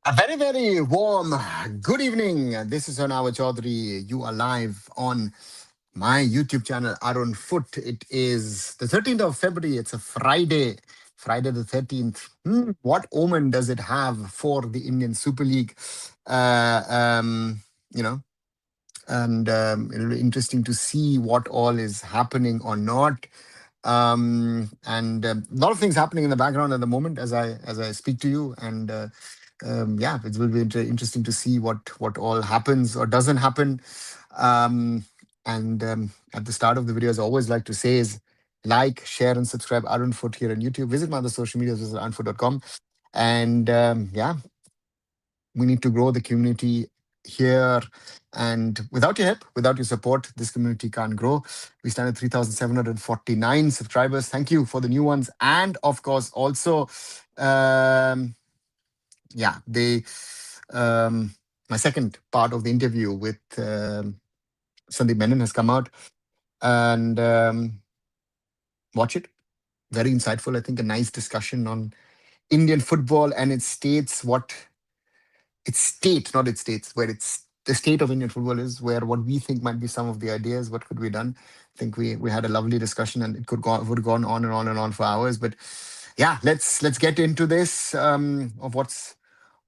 A very, very warm good evening. This is Arunava Chaudhuri. You are live on my YouTube channel, Arun Foot. It is the 13th of February. It's a Friday, Friday the 13th. What omen does it have for the Indian Super League? Uh, um, you know, and it'll be interesting to see what all is happening or not. And a lot of things happening in the background at the moment as I speak to you, and yeah, it will be interesting to see what all happens or doesn't happen. And at the start of the video, as I always like to say, is like, share, and subscribe Arun Foot here on YouTube. Visit my other social medias, visit arunfoot.com. And yeah, we need to grow the community here. And without your help, without your support, this community can't grow. We stand at 3,749 subscribers. Thank you for the new ones. And of course, also, um, yeah, um, my second part of the interview with Sandeep Menon has come out. And watch it. Very insightful. I think a nice discussion on Indian football and its states, what its state, not its states, where it's the state of Indian football is, where what we think might be some of the ideas, what could be done. I think we had a lovely discussion, and it would have gone on and on and on for hours. But yeah, let's get into this of what's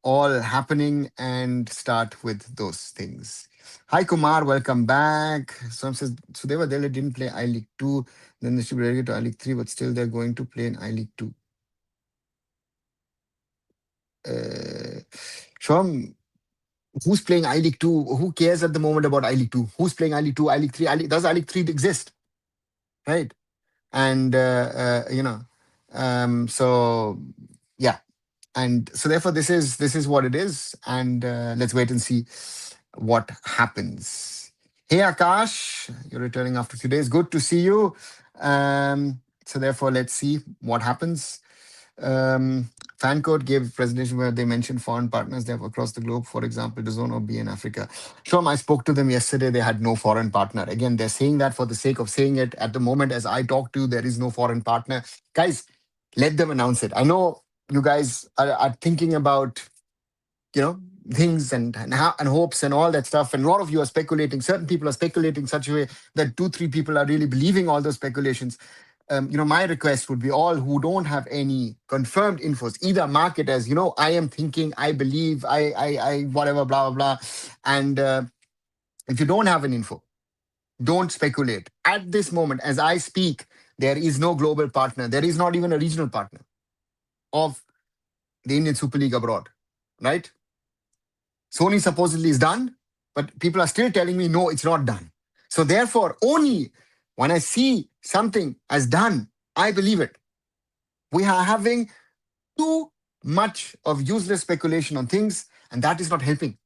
all happening and start with those things. Hi Kumar, welcome back. Some says Sudeva Dele didn't play I League 2, then they should be relegated to I League 3, but still they're going to play in I League 2. Shom, who's playing I League 2? Who cares at the moment about I League 2? Who's playing I League 2, I League 3? Does I League 3 exist? Right? And, so yeah. And so therefore, this is what it is. And let's wait and see what happens. Hey, Akash, you're returning after a few days. Good to see you. So therefore, let's see what happens. Fan code gave presentation where they mentioned foreign partners they have across the globe, for example, the zone or be in Africa. Shom, I spoke to them yesterday. They had no foreign partner. Again, they're saying that for the sake of saying it. At the moment, as I talk to you, there is no foreign partner. Guys, let them announce it. I know you guys are thinking about, you know, things and hopes and all that stuff. And a lot of you are speculating. Certain people are speculating such a way that two, three people are really believing all those speculations. My request would be all who don't have any confirmed infos, either mark it as, I am thinking, I believe, I whatever, blah, blah, blah. And if you don't have an info, don't speculate. At this moment, as I speak, there is no global partner. There is not even a regional partner of the Indian Super League abroad, right? Sony supposedly is done, but people are still telling me, no, it's not done. So therefore, only when I see something as done, I believe it. We are having too much of useless speculation on things, and that is not helping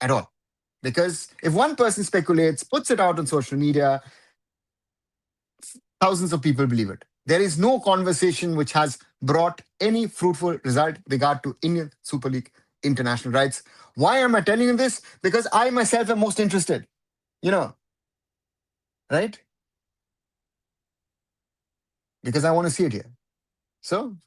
at all. Because if one person speculates, puts it out on social media, thousands of people believe it. There is no conversation which has brought any fruitful result regard to Indian Super League international rights. Why am I telling you this? Because I myself am most interested, you know, right? Because I want to see it here. So,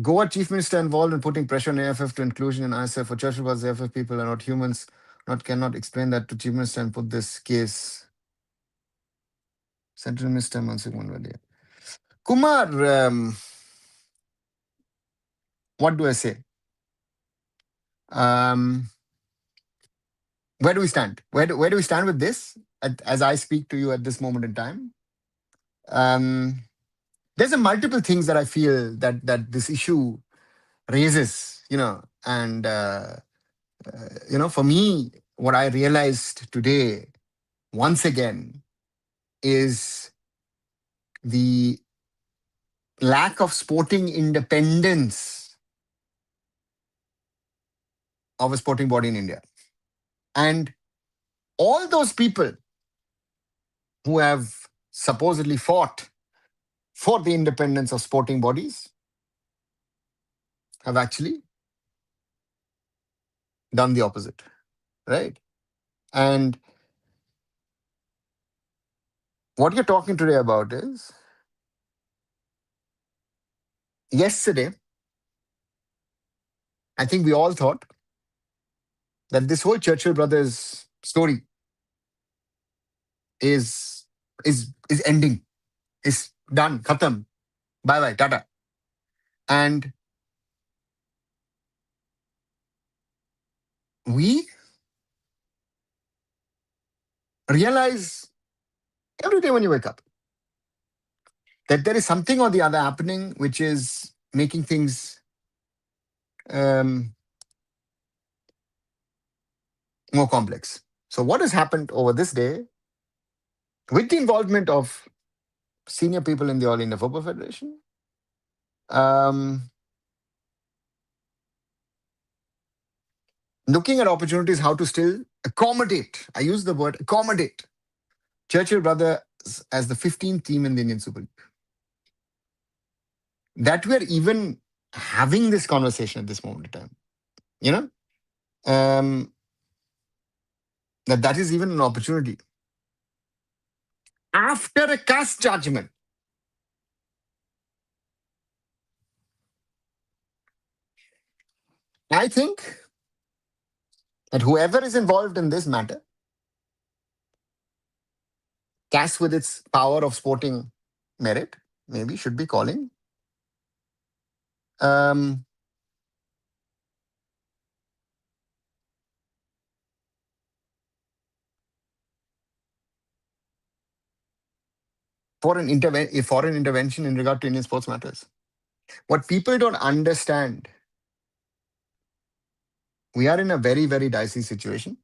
Goa Chief Minister involved in putting pressure on AIFF to inclusion in ISF. For Churchill Brothers, AIFF people are not humans, not cannot explain that to Chief Minister and put this case. Central Minister Mansukh Mandalia. Kumar, what do I say? Um, where do we stand? Where do we stand with this as I speak to you at this moment in time? Um, there's a multiple things that I feel that this issue raises, and for me, what I realized today once again is the lack of sporting independence of a sporting body in India. And all those people who have supposedly fought for the independence of sporting bodies have actually done the opposite, right? And what you're talking today about is yesterday, I think we all thought that this whole Churchill Brothers story is is ending, is done, khatam, bye bye, tata. And we realize every day when you wake up that there is something or the other happening which is making things um, more complex. So, what has happened over this day with the involvement of senior people in the All India Football Federation? Um, Looking at opportunities how to still accommodate. I use the word accommodate Churchill Brothers as the 15th team in the Indian Super League. That we're even having this conversation at this moment in time. You know, um, that is even an opportunity. After a caste judgment, I think that whoever is involved in this matter, caste with its power of sporting merit, maybe should be calling um, for a foreign intervention in regard to Indian sports matters. What people don't understand, we are in a very, very dicey situation.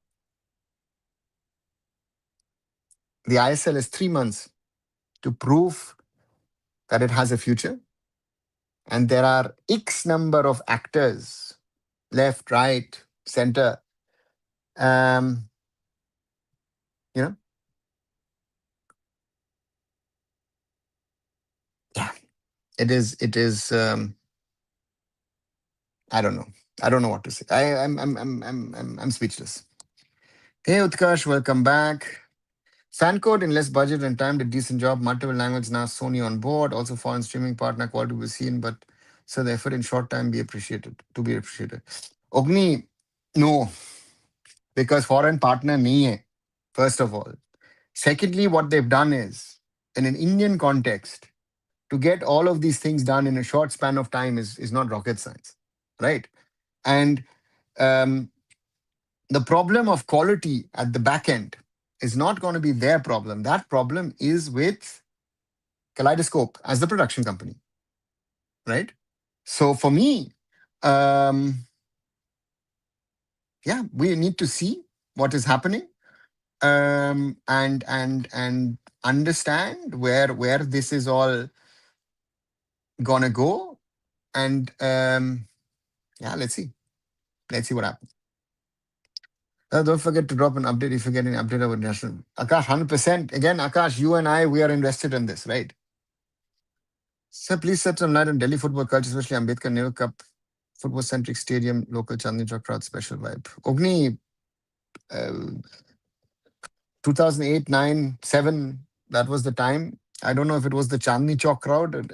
The ISL has 3 months to prove that it has a future. And there are X number of actors, left, right, center. Um, you know, yeah, it is, I don't know. I don't know what to say. I'm speechless. Hey Utkarsh, welcome back. Fancode in less budget and time did decent job. Multiple language now Sony on board. Also foreign streaming partner quality will be seen, but so the effort in short time be appreciated. To be appreciated. Ogni, no, because foreign partner nahi hai, first of all. Secondly, what they've done is in an Indian context, to get all of these things done in a short span of time is not rocket science, right? And um, the problem of quality at the back end is not going to be their problem. That problem is with Kaleidoscope as the production company, right? So for me, um, yeah, we need to see what is happening and understand where this is all gonna go. And yeah, let's see what happens. Don't forget to drop an update if you get any update about national. Akash, 100%. Again, Akash, you and I, we are invested in this, right? Sir, please set some light on Delhi football culture, especially Ambedkar Nehru Cup, football centric stadium, local Chandni Chowk crowd, special vibe. Ogni, uh, 2008, 9, 7, that was the time. I don't know if it was the Chandni Chowk crowd.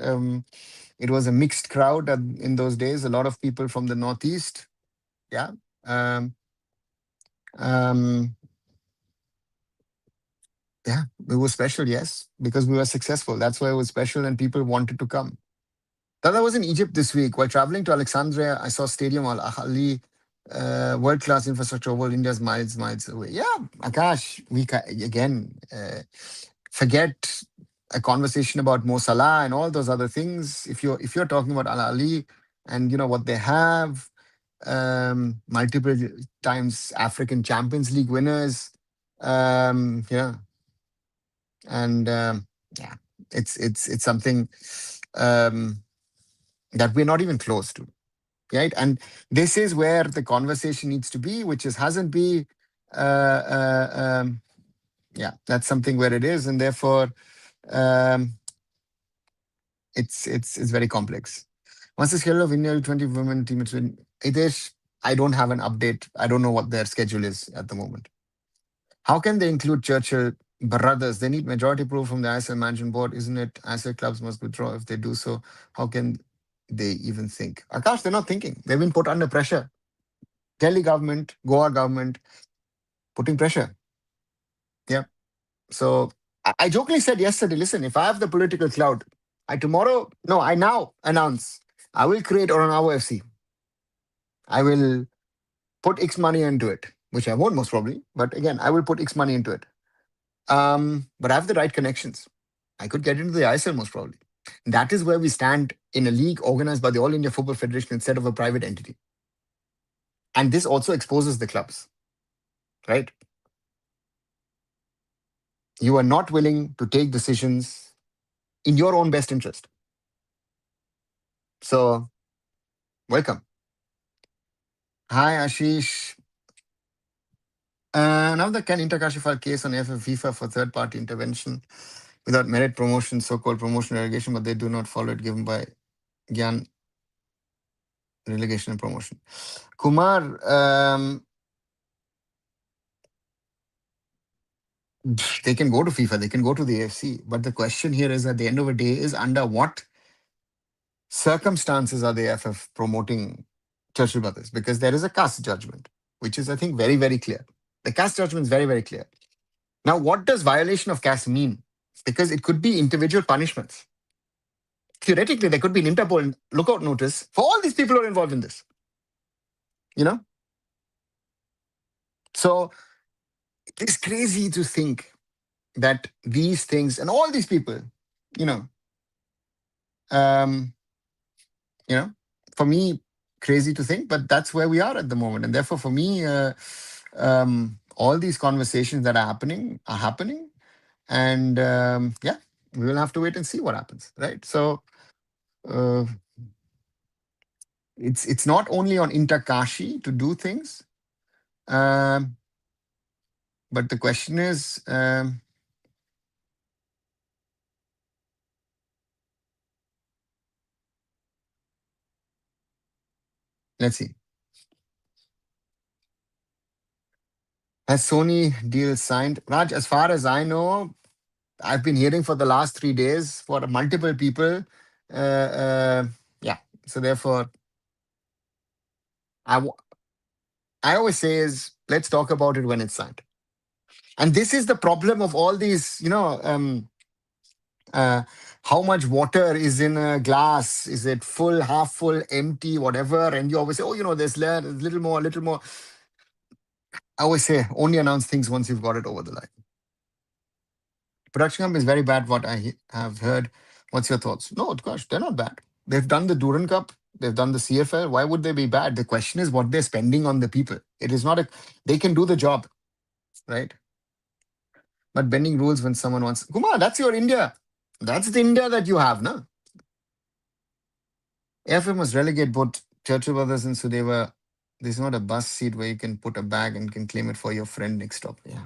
It was a mixed crowd in those days. A lot of people from the Northeast. Yeah. Um, um, yeah, it was special, yes, because we were successful. That's why it was special and people wanted to come. Dada was in Egypt this week. While traveling to Alexandria, I saw Stadium Al Ahly, world-class infrastructure over India's miles away. Yeah, Akash, again, forget a conversation about Mo Salah and all those other things. If you're talking about Al Ahly and you know what they have, multiple times African Champions League winners, yeah, and yeah, it's something um, that we're not even close to, right? And this is where the conversation needs to be, which is hasn't been. Uh, uh, um, yeah, that's something where it is, and therefore um, it's very complex. Once the schedule of India 20 women team, it is. I don't have an update. I don't know what their schedule is at the moment. How can they include Churchill Brothers? They need majority approval from the ISL management board, isn't it? ISL clubs must withdraw if they do so. How can? they even think? Akash, they're not thinking. They've been put under pressure. Delhi government, Goa government, putting pressure. Yeah. So I jokingly said yesterday, listen, if I have the political clout, I now announce I will create Arunava FC. I will put X money into it, which I won't most probably, but again, I will put X money into it. But I have the right connections. I could get into the ISL most probably. That is where we stand in a league organized by the All India Football Federation instead of a private entity. And this also exposes the clubs, right? You are not willing to take decisions in your own best interest. So, welcome. Hi, Ashish. Now the can Interkashi file case on AIFF FIFA for third party intervention without merit promotion, so called promotion relegation, but they do not follow it given by Gyan relegation and promotion. Kumar, they can go to FIFA, they can go to the AFC, but the question here is at the end of the day is under what circumstances are the AFF promoting Churchill Brothers? Because there is a caste judgment, which is, I think, very, very clear. The caste judgment is very, very clear. Now, what does violation of caste mean? Because it could be individual punishments. Theoretically, there could be an Interpol lookout notice for all these people who are involved in this. You know? So it's crazy to think that these things and all these people, you know, um, you know, for me, crazy to think, but that's where we are at the moment. And therefore, for me, all these conversations that are happening. And yeah, we will have to wait and see what happens, right? So uh, it's not only on Interkashi to do things, um, but the question is, let's see. Has Sony deal signed? Raj, as far as I know, I've been hearing for the last 3 days for multiple people. Yeah. So therefore, I, w- I always say is let's talk about it when it's signed. And this is the problem of all these, uh, how much water is in a glass? Is it full, half full, empty, whatever? And you always say, oh, there's a little more, a little more. I always say only announce things once you've got it over the line. Production company is very bad, what I have heard. What's your thoughts? No, gosh, they're not bad. They've done the Duran Cup. They've done the CFL. Why would they be bad? The question is what they're spending on the people. It is not they can do the job, right? But bending rules when someone wants, Kumar, that's your India. That's the India that you have, no? AFM must relegate both Churchill Brothers and Sudeva. There's not a bus seat where you can put a bag and can claim it for your friend next stop. Yeah.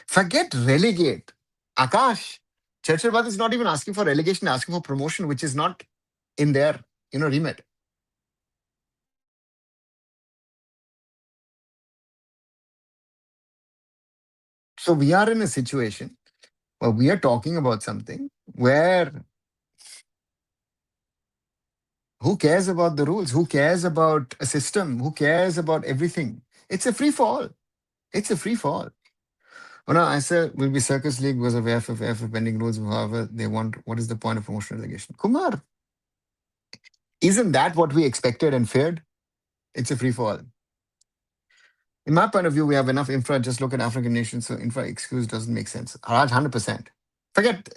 Forget relegate. Akash, Churchill Brothers is not even asking for relegation, asking for promotion, which is not in their, remit. So we are in a situation where we are talking about something where who cares about the rules? Who cares about a system? Who cares about everything? It's a free fall. It's a free fall. Oh, no, I said will be Circus League because of AFF bending rules. However, they want. What is the point of promotion relegation? Kumar, isn't that what we expected and feared? It's a free fall. In my point of view, we have enough infra. Just look at African nations. So infra excuse doesn't make sense. 100%. Forget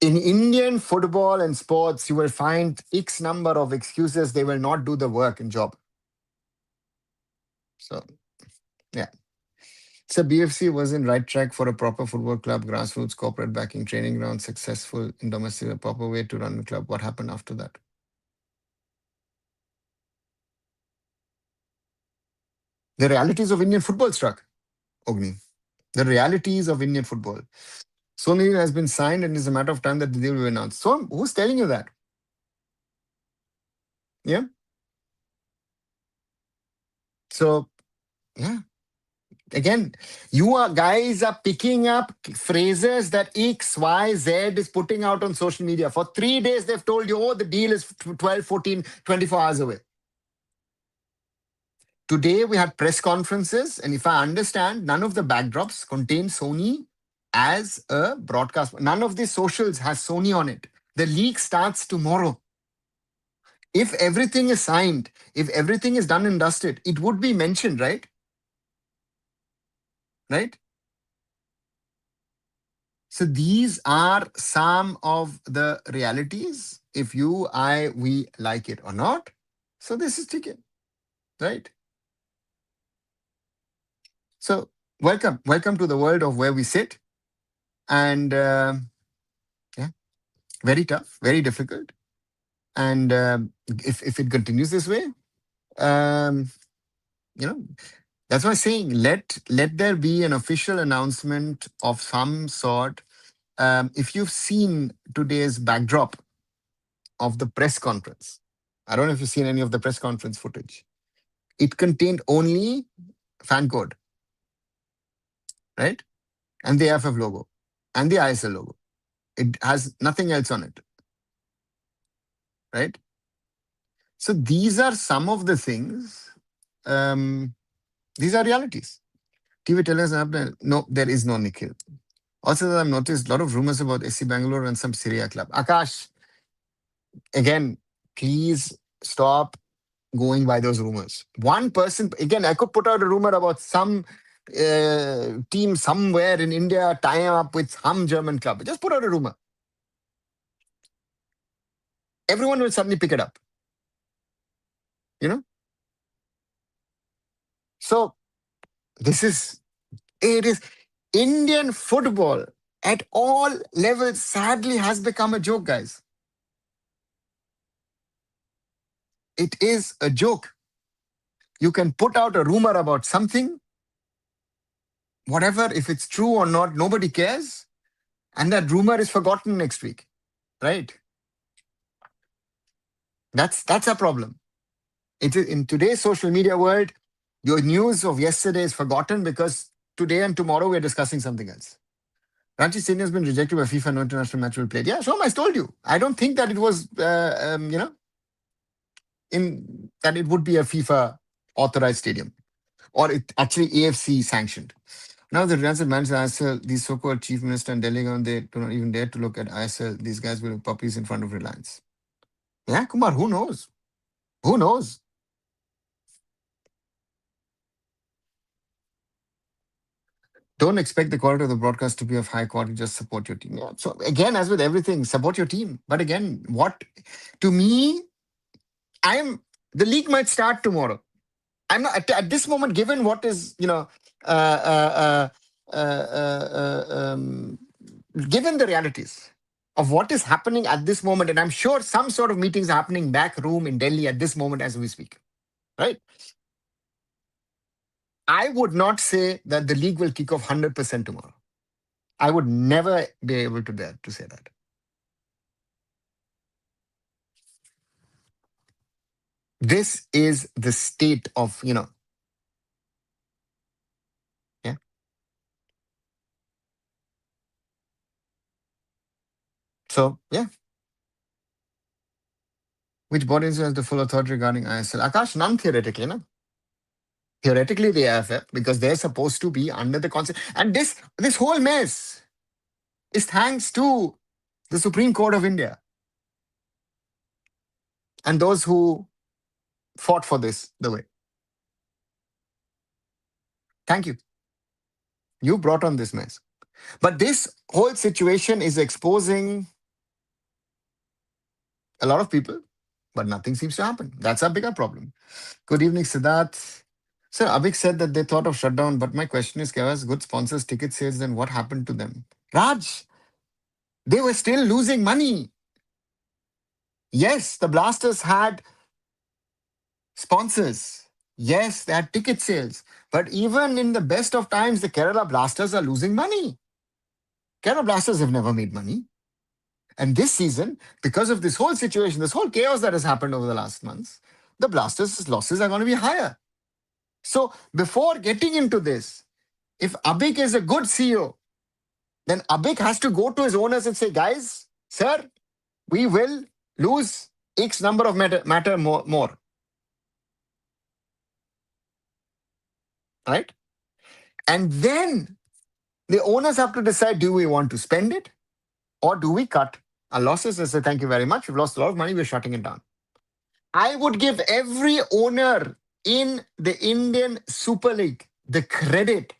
in Indian football and sports, you will find X number of excuses. They will not do the work and job. So yeah. So BFC was in right track for a proper football club, grassroots, corporate backing, training ground, successful in domestic, a proper way to run the club. What happened after that? The realities of Indian football struck, Ogni. The realities of Indian football. Sony has been signed and it's a matter of time that the deal will be announced. So who's telling you that? Yeah. So yeah, Again, you are guys are picking up phrases that X, Y, Z is putting out on social media. For 3 days, they've told you, oh, the deal is 12, 14, 24 hours away. Today, we had press conferences, and if I understand, none of the backdrops contain Sony as a broadcast. None of the socials has Sony on it. The league starts tomorrow. If everything is signed, if everything is done and dusted, it would be mentioned, right? Right? So these are some of the realities. If you, I, we like it or not. So this is ticket, right? So welcome to the world of where we sit, and yeah, very tough, very difficult, and if it continues this way, um, you know, that's why I'm saying let there be an official announcement of some sort. If you've seen today's backdrop of the press conference. I don't know if you've seen any of the press conference footage. It contained only fan code, right? And the AIFF logo and the ISL logo. It has nothing else on it, right? So these are some of the things. Um, these are realities. TV tell us no, there is no Nikhil. Also, I've noticed a lot of rumors about SC Bangalore and some Syria club. Akash, again, please stop going by those rumors. One person, again, I could put out a rumor about some team somewhere in India tying up with some German club. Just put out a rumor. Everyone will suddenly pick it up. You know? So it is Indian football at all levels sadly has become a joke, guys. It is a joke. You can put out a rumor about something, whatever, if it's true or not, nobody cares. And that rumor is forgotten next week, right? That's a problem. It is in today's social media world, your news of yesterday is forgotten because today and tomorrow we're discussing something else. Ranchi Senior has been rejected by FIFA. No international match will be played. Yeah, Shom, I told you. I don't think that it was, in that it would be a FIFA authorized stadium or it actually AFC sanctioned. Now the Reliance managed ISL, these so-called chief minister and Delhi government, they do not even dare to look at ISL. These guys will be puppies in front of Reliance. Yeah, Kumar, who knows? Who knows? Don't expect the quality of the broadcast to be of high quality. Just support your team. Yeah. So again, as with everything, support your team. But again, what to me, I'm the league might start tomorrow. I'm not at this moment, given what is uh, uh, given the realities of what is happening at this moment, and I'm sure some sort of meetings are happening back room in Delhi at this moment as we speak. Right? I would not say that the league will kick off 100% tomorrow. I would never be able to dare to say that. This is the state of, yeah. So, yeah. Which bodies has the full authority regarding ISL? Akash, none theoretically, no? Theoretically, the AIFF, because they're supposed to be under the concept. And this whole mess is thanks to the Supreme Court of India and those who fought for this the way. Thank you. You brought on this mess. But this whole situation is exposing a lot of people, but nothing seems to happen. That's a bigger problem. Good evening, Siddharth. Sir, Abhik said that they thought of shutdown, but my question is, Kevas, good sponsors, ticket sales, then what happened to them? Raj, they were still losing money. Yes, the Blasters had sponsors. Yes, they had ticket sales. But even in the best of times, the Kerala Blasters are losing money. Kerala Blasters have never made money. And this season, because of this whole situation, this whole chaos that has happened over the last months, the Blasters' losses are going to be higher. So before getting into this, If Abik is a good CEO, then Abik has to go to his owners and say, guys, sir, we will lose X number of matter more, right? And then the owners have to decide, do we want to spend it or do we cut our losses and say, thank you very much. We've lost a lot of money. We're shutting it down. I would give every owner in the Indian Super League the credit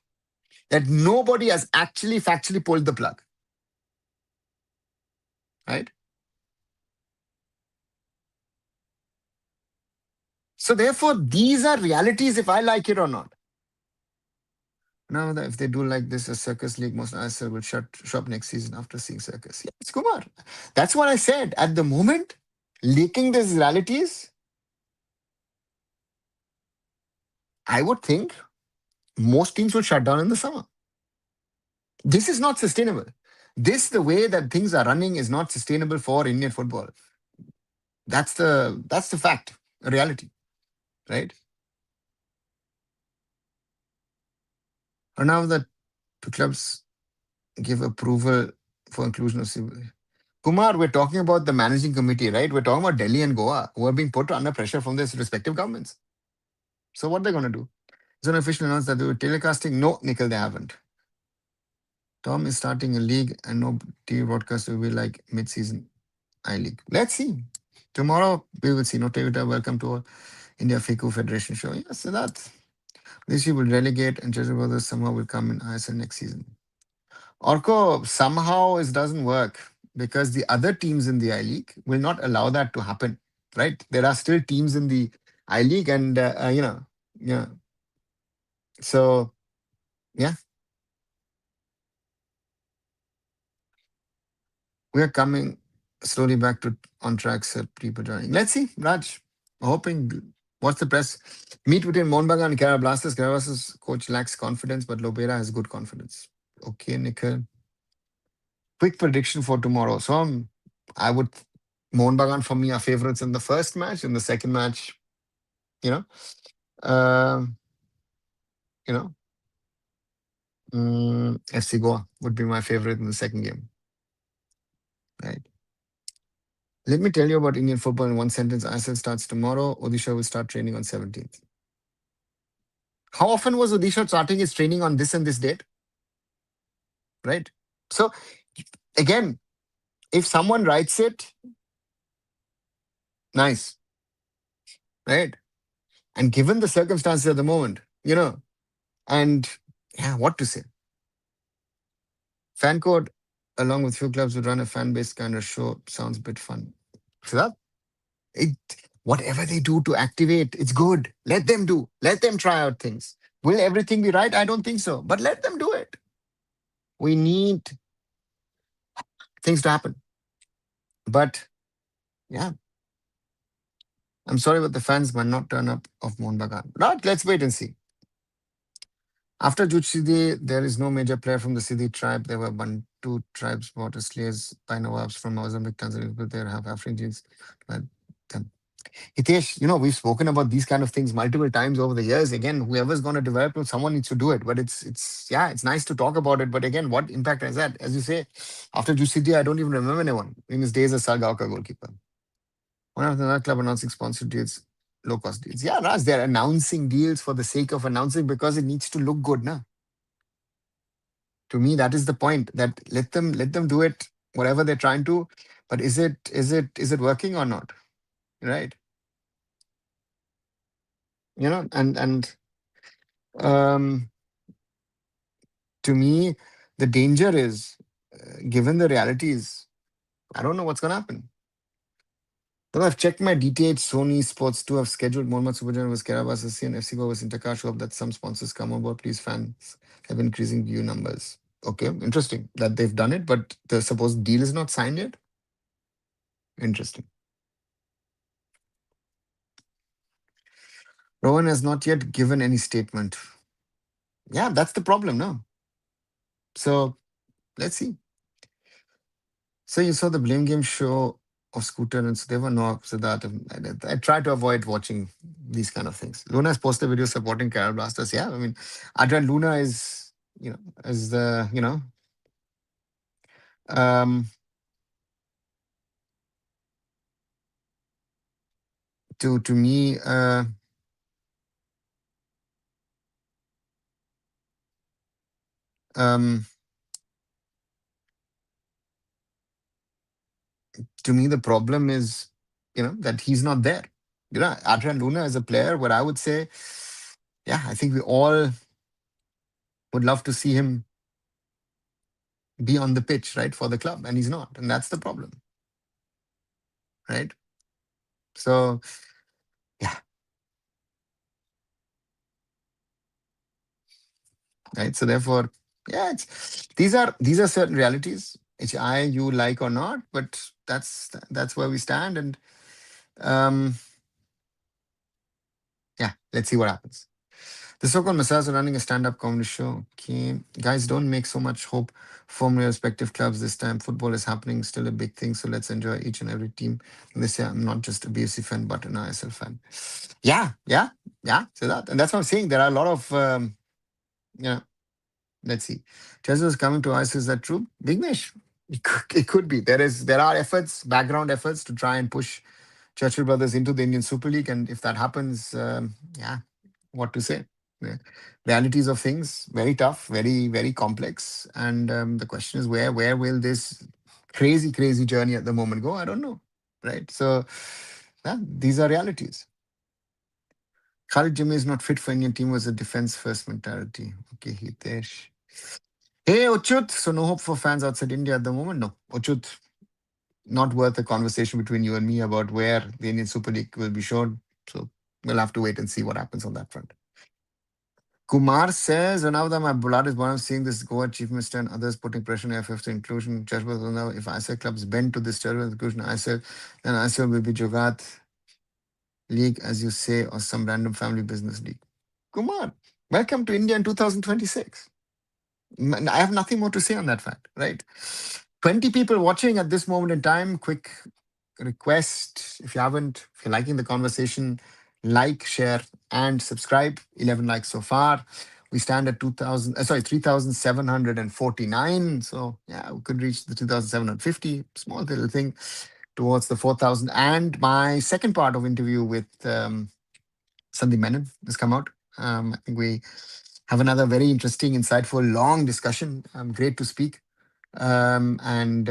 that nobody has actually factually pulled the plug, right? So therefore, these are realities if I like it or not. Now, if they do like this, a circus league, most ISL will shut shop next season after seeing circus. Yes, Kumar. That's what I said. At the moment, leaking these realities, I would think most teams will shut down in the summer. This is not sustainable. This, the way that things are running, is not sustainable for Indian football. That's the fact, a reality, right? And now the two clubs give approval for inclusion of civil. Kumar, we're talking about the managing committee, right? We're talking about Delhi and Goa, who are being put under pressure from their respective governments. So what they're going to do? Is an official announced that they were telecasting? No, Nikhil, they haven't. Tom is starting a league and no TV broadcast will be like mid-season I League. Let's see. Tomorrow we will see. No Tevita, welcome to our India FICU Federation show. Yes, so that. This year will relegate and Churchill Brothers somehow will come in ISL next season. Orko, somehow it doesn't work because the other teams in the I League will not allow that to happen, right? There are still teams in the I League and, yeah. So, yeah, we are coming slowly back to on track, sir. People joining. Let's see, Raj. Hoping. What's the press? Meet between Monbaga and Kerala Blasters. Kerala Blasters coach lacks confidence, but Lopera has good confidence. Okay, Nikhil. Quick prediction for tomorrow. So I would Mohun Bagan for me are favorites in the first match. In the second match, you know, uh, you know, FC Goa would be my favorite in the second game. Right. Let me tell you about Indian football in one sentence. ISL starts tomorrow. Odisha will start training on 17th. How often was Odisha starting its training on this and this date? Right. So again, if someone writes it, nice, right? And given the circumstances at the moment, and yeah, what to say? Fan code, along with few clubs, would run a fan based kind of show. Sounds a bit fun. So that it, whatever they do to activate, it's good. Let them do. Let them try out things. Will everything be right? I don't think so. But let them do it. We need things to happen. But yeah, I'm sorry, but the fans might not turn up of Mohun Bagan. Right, let's wait and see. After Juj Sidhi, there is no major player from the Sidhi tribe. There were two tribes bought as slaves by Nawabs from Mozambique, Tanzania, but they have African genes. But them. Hitesh, we've spoken about these kind of things multiple times over the years. Again, whoever's going to develop it, someone needs to do it. But it's nice to talk about it. But again, what impact has that? As you say, after Juj Sidhi, I don't even remember anyone in his days as Salgaoka goalkeeper. One of the other club announcing sponsored deals, low cost deals. Yeah, Raj, they're announcing deals for the sake of announcing because it needs to look good, na? To me, that is the point. That let them do it, whatever they're trying to. But is it working or not? Right? And um, to me, the danger is, given the realities, I don't know what's gonna happen. Though I've checked my DTH Sony Sports 2 have scheduled Mohammad Subhajan vs Karabas and FC Goa vs Intercash. Hope that some sponsors come on board. Please, fans have increasing view numbers. Okay, interesting that they've done it, but the supposed deal is not signed yet. Interesting. Rowan has not yet given any statement. Yeah, that's the problem, no? So let's see. So you saw the blame game show of Scooter and Sudeva? No, so that I try to avoid watching these kind of things. Luna has posted videos supporting Carol Blasters. Yeah, I mean, Adrian Luna is as the, um, to me, um, the problem is, that he's not there. Adrian Luna is a player where I would say, yeah, I think we all would love to see him be on the pitch, right, for the club, and he's not, and that's the problem, right? So, yeah, right. So therefore, yeah, these are certain realities which you like or not, but that's where we stand, and um, yeah, let's see what happens. The so-called messiahs are running a stand-up comedy show. Okay, guys, don't make so much hope from your respective clubs this time. Football is happening, still a big thing. So let's enjoy each and every team. This year, I'm not just a BFC fan, but an ISL fan. Yeah, yeah, yeah. So and that's what I'm saying. There are a lot of, you let's see. Chelsea is coming to us. Is that true? Vignesh, it could be. There are efforts, background efforts to try and push Churchill Brothers into the Indian Super League, and if that happens, yeah, what to say? The realities of things very tough, very very complex, and the question is where will this crazy journey at the moment go? I don't know, right? So, yeah, these are realities. Khalid Jimmy is not fit for Indian team was a defense first mentality. Okay, Hitesh. Hey, Uchut. So no hope for fans outside India at the moment? No. Uchut, not worth a conversation between you and me about where the Indian Super League will be shown. So we'll have to wait and see what happens on that front. Kumar says, Arunava, my blood is born of seeing this Goa Chief Minister and others putting pressure on AIFF to inclusion. Judgment Arunava, if ISL clubs bend to this terrible inclusion ISL, then ISL will be Jogat League, as you say, or some random family business league. Kumar, welcome to India in 2026. I have nothing more to say on that fact, right? 20 people watching at this moment in time. Quick request, if you're liking the conversation, like, share, and subscribe. 11 likes so far. We stand at 3,749. So yeah, we could reach the 2,750. Small little thing towards the 4,000. And my second part of interview with Sandeep Menon has come out. I think we have another very interesting, insightful, long discussion. Great to speak. And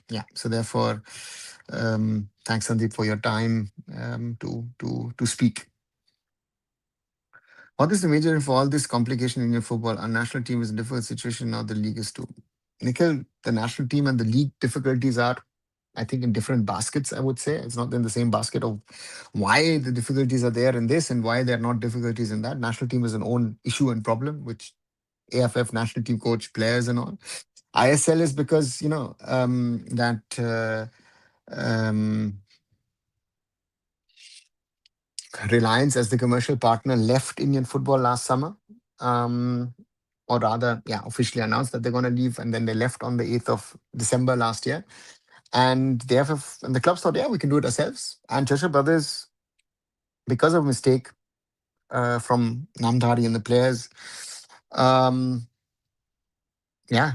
yeah, so therefore, thanks, Sandeep, for your time to speak. What is the major reason for all this complication in your football? Our national team is in a difficult situation now. The league is too. Nikhil, the national team and the league difficulties are, I think, in different baskets. I would say it's not in the same basket of why the difficulties are there in this and why there are not difficulties in that. National team is an own issue and problem, which AFF national team coach, players, and all. ISL is because that um, Reliance as the commercial partner left Indian football last summer, um, or rather, yeah, officially announced that they're going to leave, and then they left on the 8th of December last year. And the AFF and the clubs thought, yeah, we can do it ourselves. And Churchill Brothers, because of mistake from Namdhari and the players, um, yeah,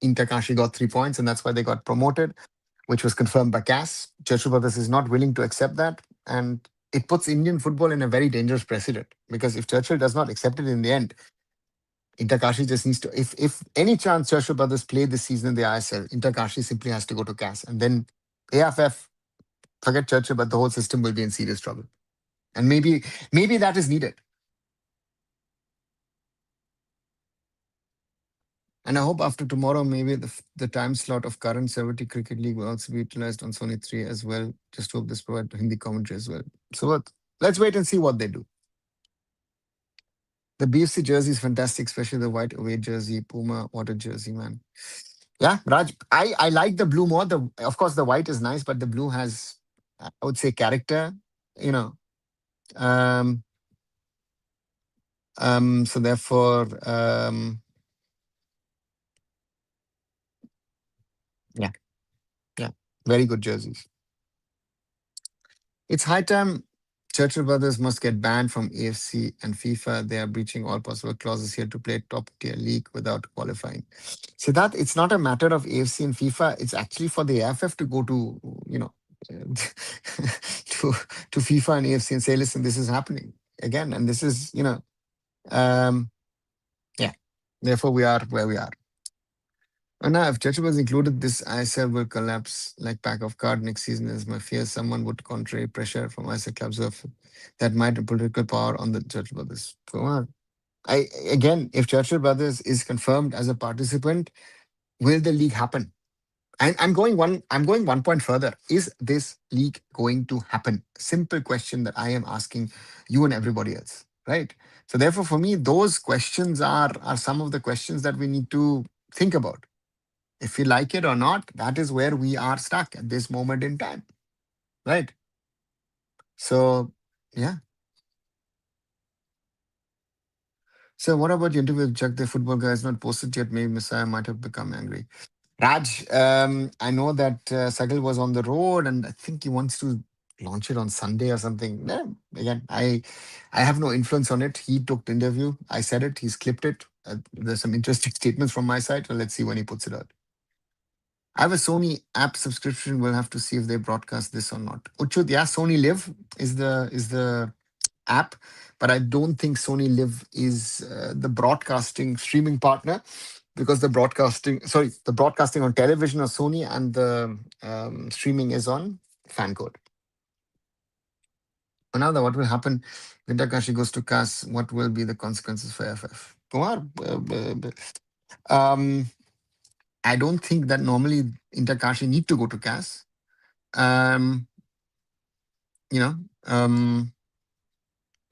Intakashi got 3 points, and that's why they got promoted, which was confirmed by CAS. Churchill Brothers is not willing to accept that. And it puts Indian football in a very dangerous precedent because if Churchill does not accept it in the end, Interkashi just needs to, if any chance Churchill Brothers play this season in the ISL, Interkashi simply has to go to CAS. And then AFF, forget Churchill, but the whole system will be in serious trouble. And maybe that is needed. And I hope after tomorrow, maybe the time slot of current 70 Cricket League will also be utilized on Sony 3 as well. Just hope this provide Hindi commentary as well. So let's wait and see what they do. The BFC jersey is fantastic, especially the white away jersey, Puma water jersey, man. Yeah, Raj, I like the blue more. Of course the white is nice, but the blue has, I would say, character. You know, um, so therefore, yeah, yeah, very good jerseys. It's high time Churchill Brothers must get banned from AFC and FIFA. They are breaching all possible clauses here to play top tier league without qualifying. See that it's not a matter of AFC and FIFA. It's actually for the AIFF to go to, to FIFA and AFC and say, listen, this is happening again, and this is, um, yeah. Therefore, we are where we are. And now, if Churchill was included, this ISL will collapse like pack of card next season. Is my fear someone would contrary pressure from ISL clubs of that might have political power on the Churchill Brothers. Come on. Again, if Churchill Brothers is confirmed as a participant, will the league happen? I'm going one. I'm going one point further. Is this league going to happen? Simple question that I am asking you and everybody else. Right. So therefore, for me, those questions are some of the questions that we need to think about. If we like it or not, that is where we are stuck at this moment in time. Right. So yeah. So what about your interview with Chuck? The football guy is not posted yet. Maybe Messiah might have become angry. Raj, I know that Sagal was on the road, and I think he wants to launch it on Sunday or something. Again, I have no influence on it. He took the interview. I said it. He's clipped it. There's some interesting statements from my side. So let's see when he puts it out. I have a Sony app subscription. We'll have to see if they broadcast this or not. Uchud, yeah, Sony Live is the app, but I don't think Sony Live is the broadcasting streaming partner because the broadcasting on television is Sony and the streaming is on Fancode. Another, what will happen when Takashi goes to CAS? What will be the consequences for FF? Kumar, um, I don't think that normally Intakashi need to go to CAS. Um, you know,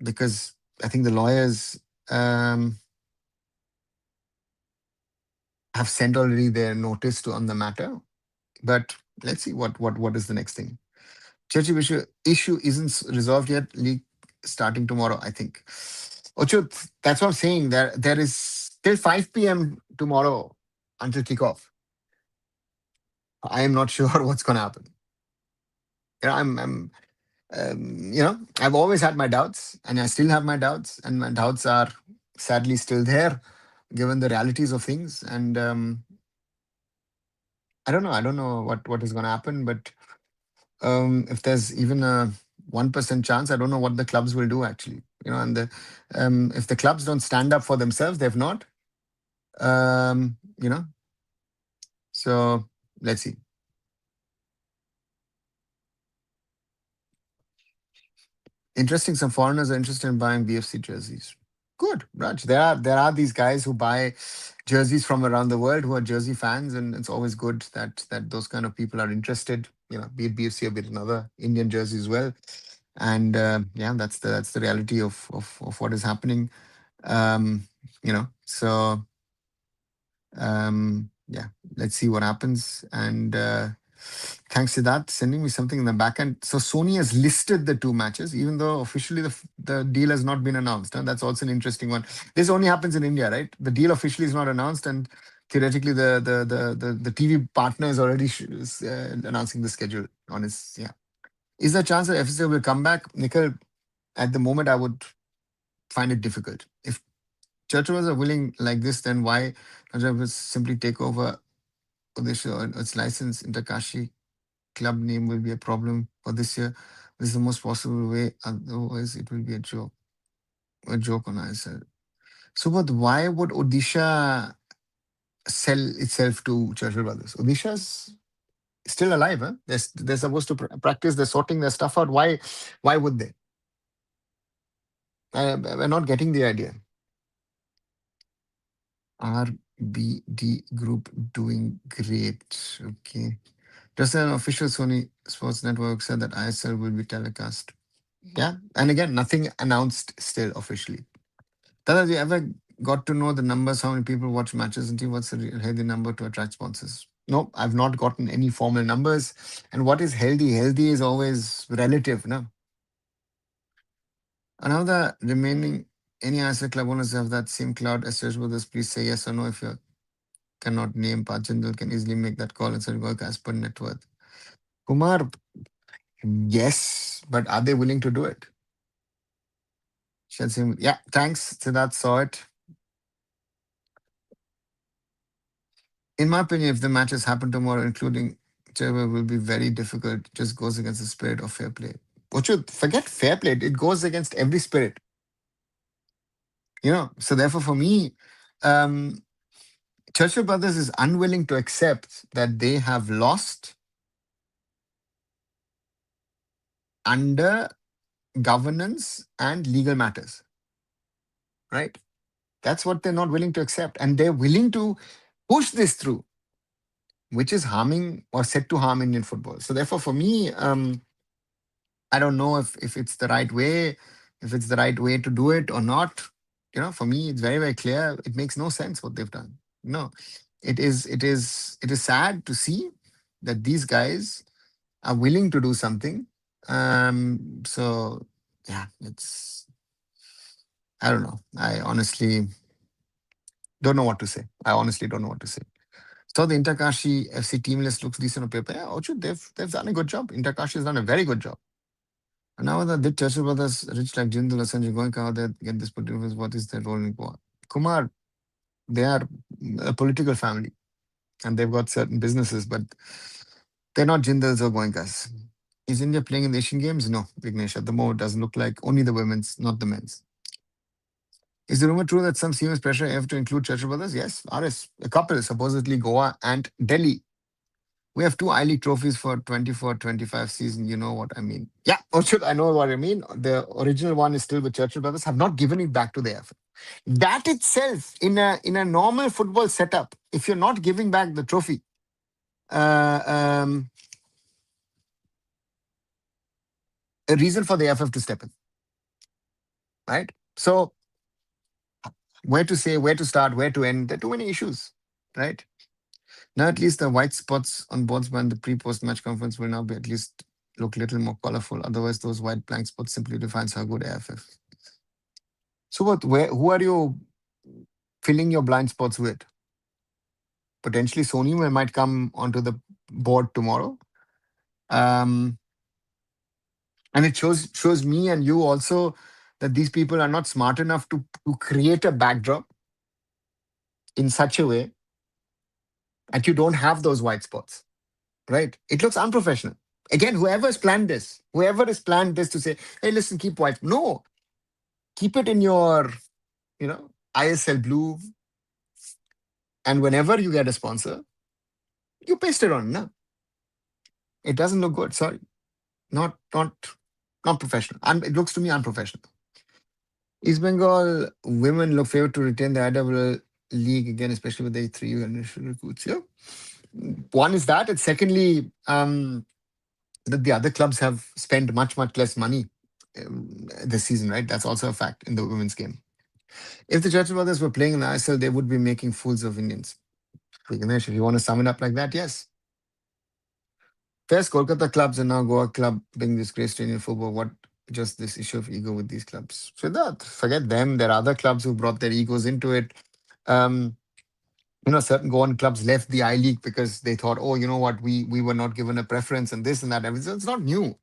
because I think the lawyers have sent already their notice to on the matter. But let's see what is the next thing. Churchill issue isn't resolved yet. League starting tomorrow, I think. Ochut, that's what I'm saying. There is till 5 p.m. tomorrow until kickoff. I am not sure what's going to happen. I've always had my doubts, and I still have my doubts, and my doubts are sadly still there, given the realities of things. And I don't know. I don't know what is going to happen, but if there's even a 1% chance, I don't know what the clubs will do actually. And if the clubs don't stand up for themselves, they've not. Um, you know, so let's see. Interesting. Some foreigners are interested in buying BFC jerseys. Good, Raj. There are these guys who buy jerseys from around the world who are jersey fans, and it's always good that those kind of people are interested. Be it BFC or be it another Indian jersey as well. And yeah, that's the reality of what is happening. So yeah, let's see what happens. And thanks to that, sending me something in the back end. So Sony has listed the two matches, even though officially the deal has not been announced. And that's also an interesting one. This only happens in India, right? The deal officially is not announced, and theoretically the TV partner is already announcing the schedule on his. Yeah. Is there a chance that FSA will come back? Nikhil, at the moment, I would find it difficult. If Churchill are willing like this, then why Punjab will simply take over Odisha or its license? Interkashi club name will be a problem for this year. This is the most possible way. Otherwise, it will be a joke. A joke on our side. So, but why would Odisha sell itself to Churchill Brothers? Odisha's still alive, huh? They're supposed to practice. They're sorting their stuff out. Why would they? We're not getting the idea. RBD Group doing great. Okay. Just an official Sony Sports Network said that ISL will be telecast. Yeah. And again, nothing announced still officially. Tata, have you ever got to know the numbers, how many people watch matches and what's the healthy number to attract sponsors? No, I've not gotten any formal numbers. And what is healthy? Healthy is always relative, no? Another remaining, any ISL club owners have that same cloud as Church Brothers, please say yes or no if you cannot name. Pachandal can easily make that call and say work as per net worth. Kumar, yes, but are they willing to do it? Chelsea, yeah, thanks. Siddharth saw it. In my opinion, if the matches happen tomorrow, including whichever, will be very difficult. Just goes against the spirit of fair play. What you forget fair play? It goes against every spirit. So therefore, for me, um, Churchill Brothers is unwilling to accept that they have lost under governance and legal matters. Right? That's what they're not willing to accept, and they're willing to push this through, which is harming or set to harm Indian football. So therefore, for me, I don't know if it's the right way, if it's the right way to do it or not. For me, it's very, very clear. It makes no sense what they've done. No, it is sad to see that these guys are willing to do something. So yeah, it's I don't know. I honestly don't know what to say. I honestly don't know what to say. So the Interkashi FC team list looks decent on paper. Yeah, Orchard, they've done a good job. Interkashi has done a very good job. And now that did Churchill Brothers rich like Jindal or Sanjay going how they get this political what is their role in war? Kumar, they are a political family and they've got certain businesses, but they're not Jindals or Goenkas. Is India playing in the Asian Games? No, Vignesh. At the moment, it doesn't look like only the women's, not the men's. Is the rumor true that some serious pressure have to include Churchill Brothers? Yes, RS. A couple, supposedly Goa and Delhi. We have two I-League trophies for 24-25 season. You know what I mean. Yeah, Orchard, I know what I mean. The original one is still with Churchill Brothers. Have not given it back to the AIFF. That itself, in a normal football setup, if you're not giving back the trophy, uh, um, a reason for the AIFF to step in, right? So where to say, where to start, where to end? There are too many issues, right? Now at least the white spots on boards by the pre-post match conference will now be at least look a little more colorful. Otherwise, those white blank spots simply defines how good AIFF. So what? Who are you filling your blind spots with? Potentially Sony might come onto the board tomorrow. Um, and it shows me and you also that these people are not smart enough to create a backdrop in such a way that you don't have those white spots, right? It looks unprofessional. Again, whoever has planned this to say, hey, listen, keep white. No, keep it in your, ISL blue. And whenever you get a sponsor, you paste it on. No, it doesn't look good. Sorry, not not not professional. And it looks to me unprofessional. East Bengal women look favored to retain the IWL league again, especially with the three initial recruits. Yeah, one is that, and secondly, that the other clubs have spent much much less money this season. Right, that's also a fact in the women's game. If the Churchill Brothers were playing in the ISL, they would be making fools of Indians. Ganesh, if you want to sum it up like that, yes. First, Kolkata clubs and now Goa club being disgraced to Indian football. What just this issue of ego with these clubs? So that forget them. There are other clubs who brought their egos into it. Um, certain Goan clubs left the I League because they thought, oh, you know what, we were not given a preference and this and that. Everything. It's not new.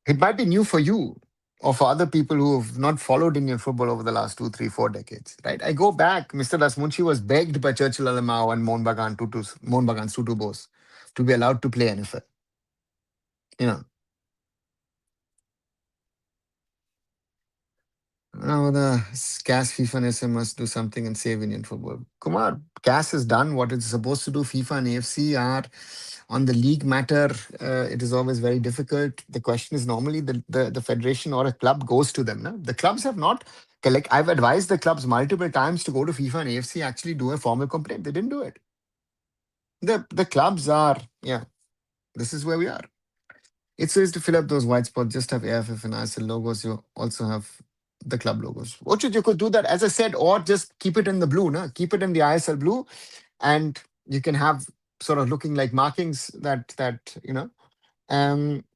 It might be new for you or for other people who have not followed Indian football over the last 2, 3, 4 decades, right? I go back. Mr. Dasmunchi was begged by Churchill Alamau and Mohun Bagan's Tutu Bose to be allowed to play NFL. You know, Now the CAS, FIFA, and SM must do something and save Indian football. Kumar, CAS has done what it's supposed to do. FIFA and AFC are on the league matter. It is always very difficult. The question is normally the federation or a club goes to them. No? The clubs have not. Like I've advised the clubs multiple times to go to FIFA and AFC actually do a formal complaint. They didn't do it. The clubs are This is where we are. It says to fill up those white spots, just have AIFF and ISL logos. You also have the club logos. What should you could do that, as I said, or just keep it in the blue, no? Keep it in the ISL blue, and you can have sort of looking like markings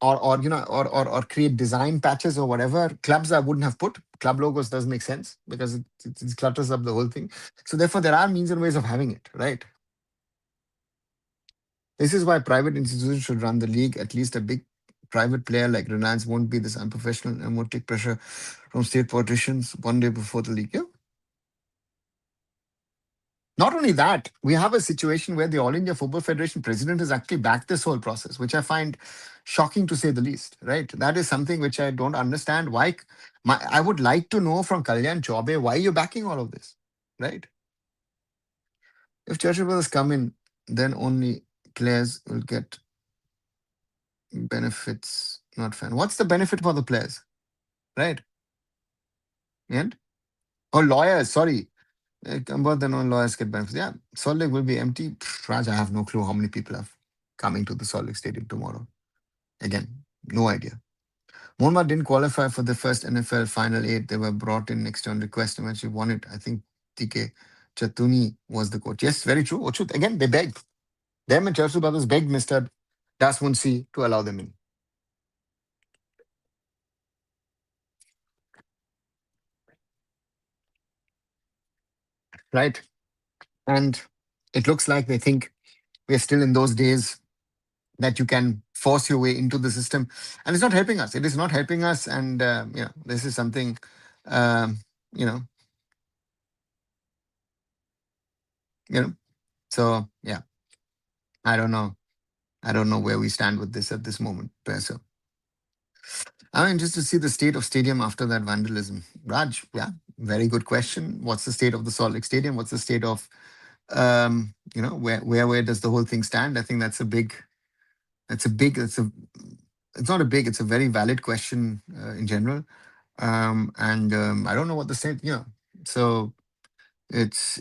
or create design patches or whatever. Clubs I wouldn't have put. Club logos doesn't make sense because it clutters up the whole thing. So therefore, there are means and ways of having it, right? This is why private institutions should run the league, at least a big private player like Reliance won't be this unprofessional and won't take pressure from state politicians one day before the league. Yeah. Not only that, we have a situation where the All India Football Federation president has actually backed this whole process, which I find shocking to say the least. Right? That is something which I don't understand. Why? I would like to know from Kalyan Chaube why you're backing all of this. Right? If Churchill Brothers come in, then only players will get benefits, not fan. What's the benefit for the players? Right? And oh, lawyers. Sorry. But then all lawyers get benefits. Yeah, Salt Lake will be empty. Pff, Raj, I have no clue how many people are coming to the Salt Lake Stadium tomorrow. Again, no idea. Monmouth didn't qualify for the first NFL Final Eight. They were brought in next on request and actually won it. I think TK Chatuni was the coach. Yes, very true. Ochut, again, they begged. Them and Churchill Brothers begged Mr. Das Munsi to allow them in. Right? And it looks like they think we're still in those days that you can force your way into the system, and it's not helping us. It is not helping us, and this is something, um, you know, you know. So yeah, I don't know. I don't know where we stand with this at this moment. So I mean, just to see the state of stadium after that vandalism, Raj. Yeah, very good question. What's the state of the Salt Lake Stadium? What's the state of where does the whole thing stand? I think that's a big. That's a big. It's a. It's not a big. It's a very valid question in general. And I don't know what the state, so it's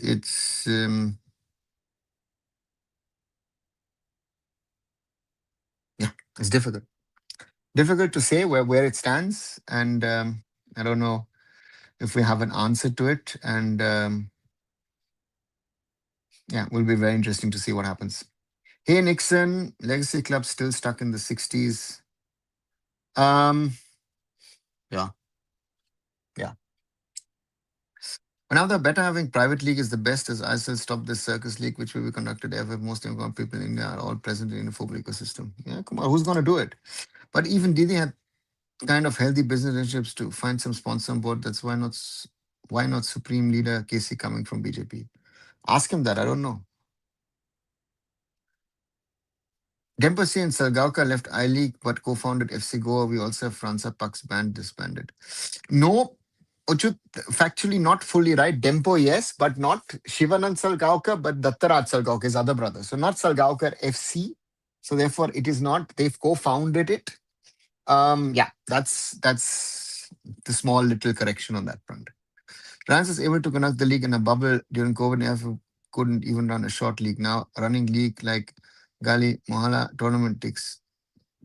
yeah, it's difficult to say where it stands, and I don't know if we have an answer to it, and yeah, will be very interesting to see what happens. Hey Nixon, legacy club still stuck in the 60s. um yeah, yeah. But now the better having private league is the best, as I still stop this circus league which will be conducted ever. Most important people in India are all present in the football ecosystem. Yeah, come on, who's going to do it? But even Didi had kind of healthy business relationships to find some sponsor on board. That's why not Supreme Leader KC coming from BJP? Ask him that. I don't know. Dempsey and Salgaoka left I League but co-founded FC Goa. We also have Franza Puck's band disbanded. No, Ochut, factually not fully right. Dempo, yes, but not Shivanand Salgaoka, but Dattaraj Salgaoka, his other brother. So not Salgaoka FC. So therefore, it is not. They've co-founded it. Yeah, that's the small little correction on that front. France is able to conduct the league in a bubble during COVID. AIFF couldn't even run a short league. Now running league like Gali Mohala tournament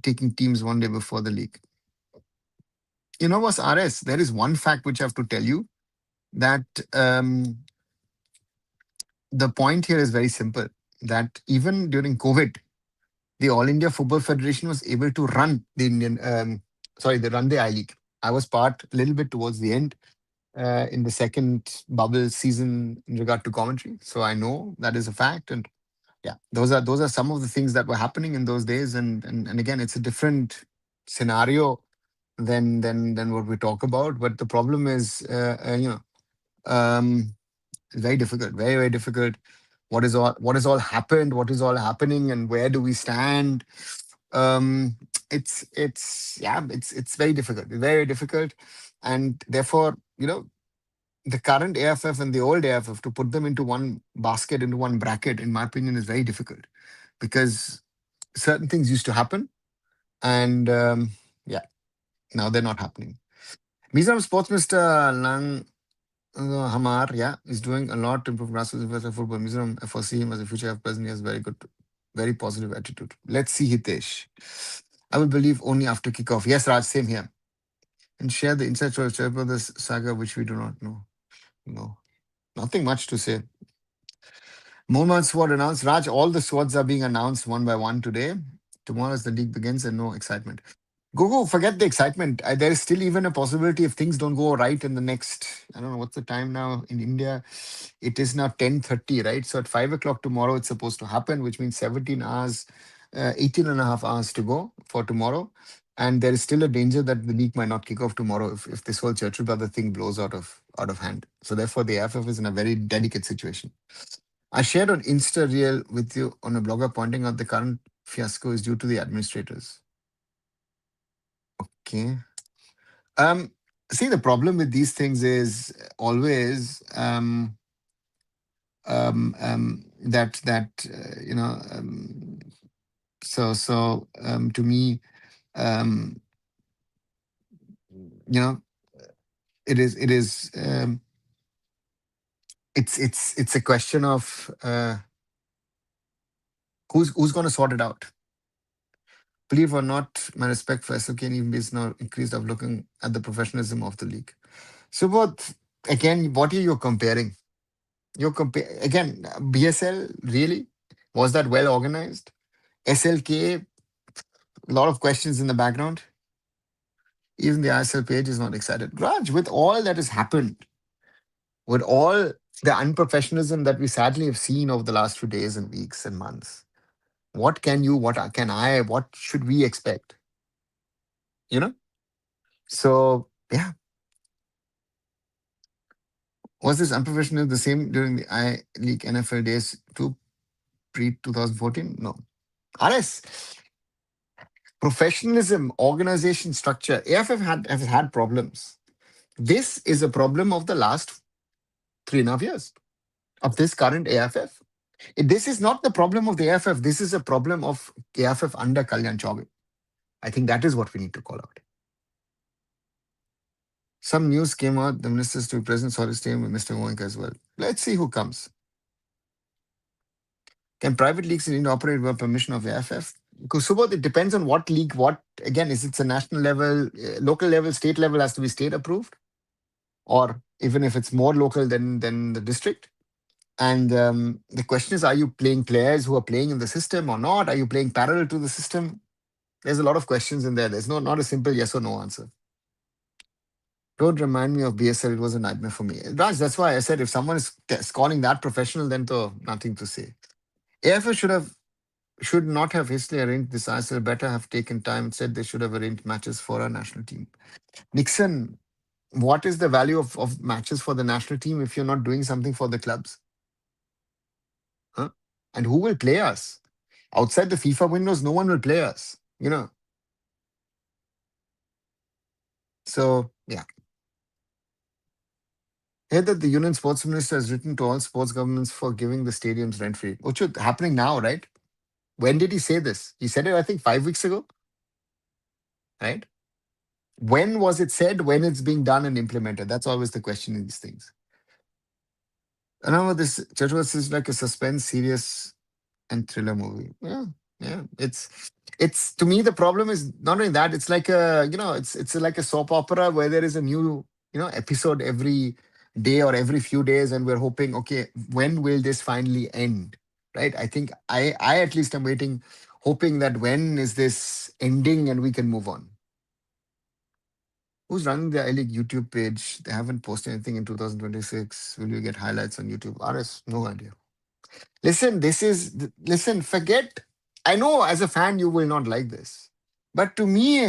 taking teams one day before the league. You know what's RS? There is one fact which I have to tell you that the point here is very simple. That even during COVID, the All India Football Federation was able to run the they run the I League. I was part a little bit towards the end in the second bubble season in regard to commentary. So I know that is a fact, and yeah, those are some of the things that were happening in those days. And again, it's a different scenario than what we talk about. But the problem is, it's very difficult, very very difficult. What is all happened? What is all happening? And where do we stand? It's very difficult, very difficult, and therefore the current AFF and the old AFF, to put them into one basket, into one bracket, in my opinion, is very difficult because certain things used to happen, and yeah, now they're not happening. Mizoram Sports Minister Lang Hamar, yeah, is doing a lot to improve grassroots infrastructure football. Mizoram, I foresee him as a future AFF president. He has very good, very positive attitude. Let's see, Hitesh. I will believe only after kickoff. Yes, Raj, same here. And share the inside story of Churchill Brothers saga, which we do not know. No, nothing much to say. Mohammad Sword announced. Raj, all the swords are being announced one by one today. Tomorrow, as the league begins, and no excitement. Go, forget the excitement. There is still even a possibility if things don't go right in the next, I don't know, what's the time now in India? It is now 10:30, right? So at 5 o'clock tomorrow, it's supposed to happen, which means 17 hours, 18 and a half hours to go for tomorrow. And there is still a danger that the league might not kick off tomorrow if this whole Churchill Brother thing blows out of hand. So therefore, the AIFF is in a very delicate situation. I shared on Insta Reel with you on a blogger pointing out the current fiasco is due to the administrators. Okay. Um, See, the problem with these things is always to me, um, you know, it's a question of who's going to sort it out. Believe or not, my respect for SOK and even is now increased of looking at the professionalism of the league. So, both again, what are you comparing? You're again, BSL really was that well organized? SLK, a lot of questions in the background. Even the ISL page is not excited. Raj, with all that has happened, with all the unprofessionalism that we sadly have seen over the last few days and weeks and months, what can you, what can I, what should we expect? You know? So, yeah. Was this unprofessional the same during the I League NFL days too, pre 2014? No. RS, professionalism, organization structure, AFF has had problems. This is a problem of the last 3.5 years of this current AFF. This is not the problem of the AFF. This is a problem of AFF under Kalyan Chaudhuri. I think that is what we need to call out. Some news came out, the ministers to be present, sorry, staying with Mr. Goenka as well. Let's see who comes. Can private leagues in India operate without permission of AIFF? Because Subodh, it depends on what league, what, again, is it a national level, local level, state level has to be state approved? Or even if it's more local than the district? And the question is, are you playing players who are playing in the system or not? Are you playing parallel to the system? There's a lot of questions in there. There's not a simple yes or no answer. Don't remind me of BSL. It was a nightmare for me. Raj, that's why I said if someone is calling that professional, then to nothing to say. AFF should not have hastily arranged this ISL, better have taken time, said they should have arranged matches for our national team. Nixon, what is the value of matches for the national team if you're not doing something for the clubs? Huh? And who will play us? Outside the FIFA windows, no one will play us, you know. So, yeah. Here that the Union Sports Minister has written to all sports governments for giving the stadiums rent free, which is happening now, right? When did he say this? He said it, I think, 5 weeks ago, right? When was it said? When it's being done and implemented? That's always the question in these things. And now this Churchill is like a suspense, serious, and thriller movie. Yeah, yeah. It's to me the problem is not only that. It's like it's like a soap opera where there is a new episode every day or every few days, and we're hoping, okay, when will this finally end? Right? I think I at least am waiting, hoping that when is this ending and we can move on. Who's running the I-League YouTube page? They haven't posted anything in 2026. Will you get highlights on YouTube? RS, no idea. Listen, listen, forget. I know as a fan you will not like this. But to me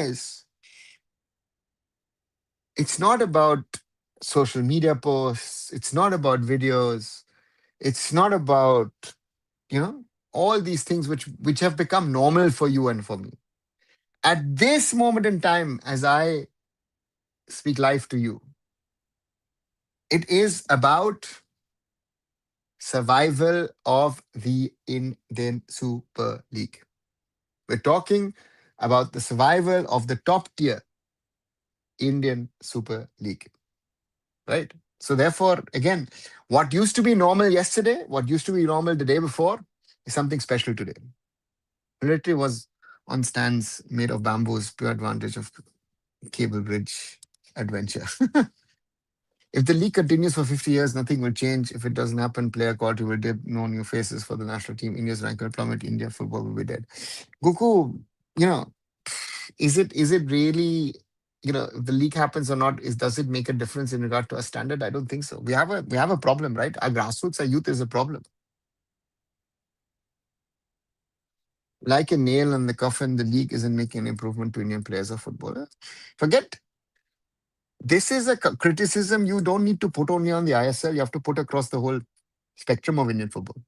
it's not about social media posts. It's not about videos. It's not about, all these things which have become normal for you and for me. At this moment in time, as I speak live to you, it is about survival of the Indian Super League. We're talking about the survival of the top tier Indian Super League, right? So therefore, again, what used to be normal yesterday, what used to be normal the day before, is something special today. Military was on stands made of bamboos, pure advantage of cable bridge adventure. If the league continues for 50 years, nothing will change. If it doesn't happen, player quality will dip. No new faces for the national team. India's rank will plummet. India football will be dead. Goku, you know, is it really, if the league happens or not, does it make a difference in regard to our standard? I don't think so. We have a problem, right? Our grassroots, our youth is a problem. Like a nail in the coffin, the league isn't making an improvement to Indian players or footballers. Forget this is a criticism you don't need to put only on the ISL. You have to put across the whole spectrum of Indian football.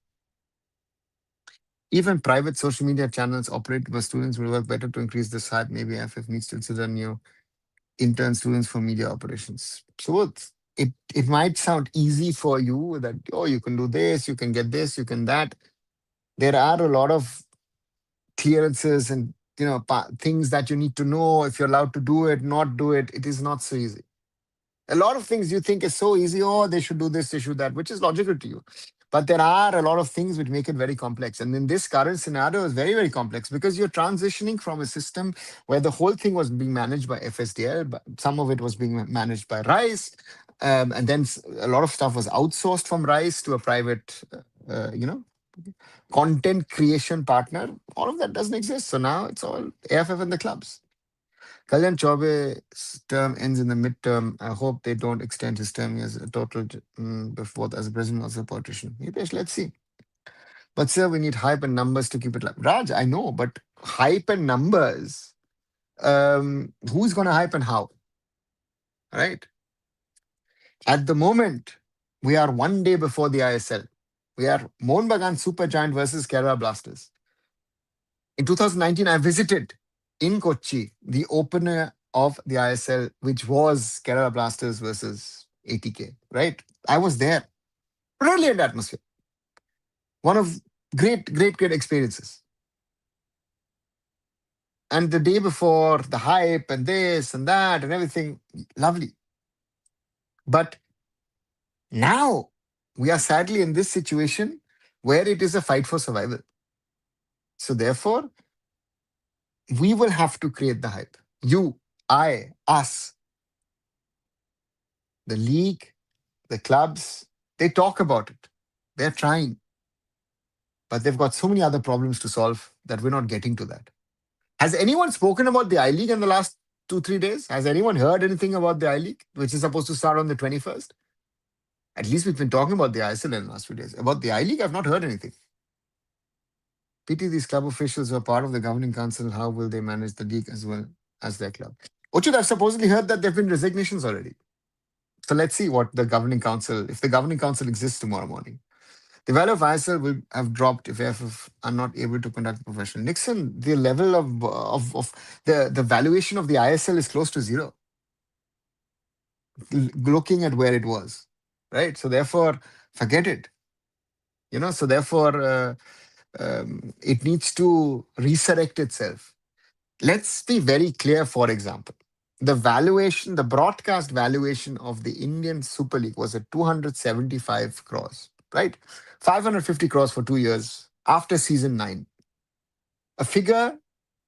Even private social media channels operated by students will work better to increase this hype. Maybe AIFF needs to consider new intern students for media operations. So it might sound easy for you that, oh, you can do this, you can get this, you can that. There are a lot of clearances and things that you need to know if you're allowed to do it, not do it. It is not so easy. A lot of things you think is so easy. Oh, they should do this, they should that, which is logical to you. But there are a lot of things which make it very complex. And in this current scenario, is very, very complex because you're transitioning from a system where the whole thing was being managed by FSDL, but some of it was being managed by Rice. And then a lot of stuff was outsourced from Rice to a private, content creation partner. All of that doesn't exist. So now it's all AFF and the clubs. Kalyan Chaube's term ends in the midterm. I hope they don't extend his term as a total, both as a president or as a politician. Hitesh, let's see. But sir, we need hype and numbers to keep it live. Raj, I know, but hype and numbers, who's going to hype and how? Right? At the moment, we are one day before the ISL. We are Mohun Bagan Supergiant versus Kerala Blasters. In 2019, I visited in Kochi the opener of the ISL, which was Kerala Blasters versus ATK, right? I was there. Brilliant atmosphere. One of great, great, great experiences. And the day before, the hype and this and that and everything, lovely. But now we are sadly in this situation where it is a fight for survival. So therefore, we will have to create the hype. You, I, us, the league, the clubs, they talk about it. They're trying, but they've got so many other problems to solve that we're not getting to that. Has anyone spoken about the I League in the last 2, 3 days? Has anyone heard anything about the I League, which is supposed to start on the 21st? At least we've been talking about the ISL in the last few days. About the I League, I've not heard anything. Pity these club officials who are part of the governing council. How will they manage the league as well as their club? Ochit, I've supposedly heard that there have been resignations already. So let's see what the governing council, if the governing council exists tomorrow morning. The value of ISL will have dropped if AIFF are not able to conduct professional. Nixon, the level of the valuation of the ISL is close to zero. Looking at where it was, right? So therefore, forget it. So therefore, it needs to resurrect itself. Let's be very clear. For example, the valuation, the broadcast valuation of the Indian Super League was at 275 crores, right? 550 crores for 2 years after season 9. A figure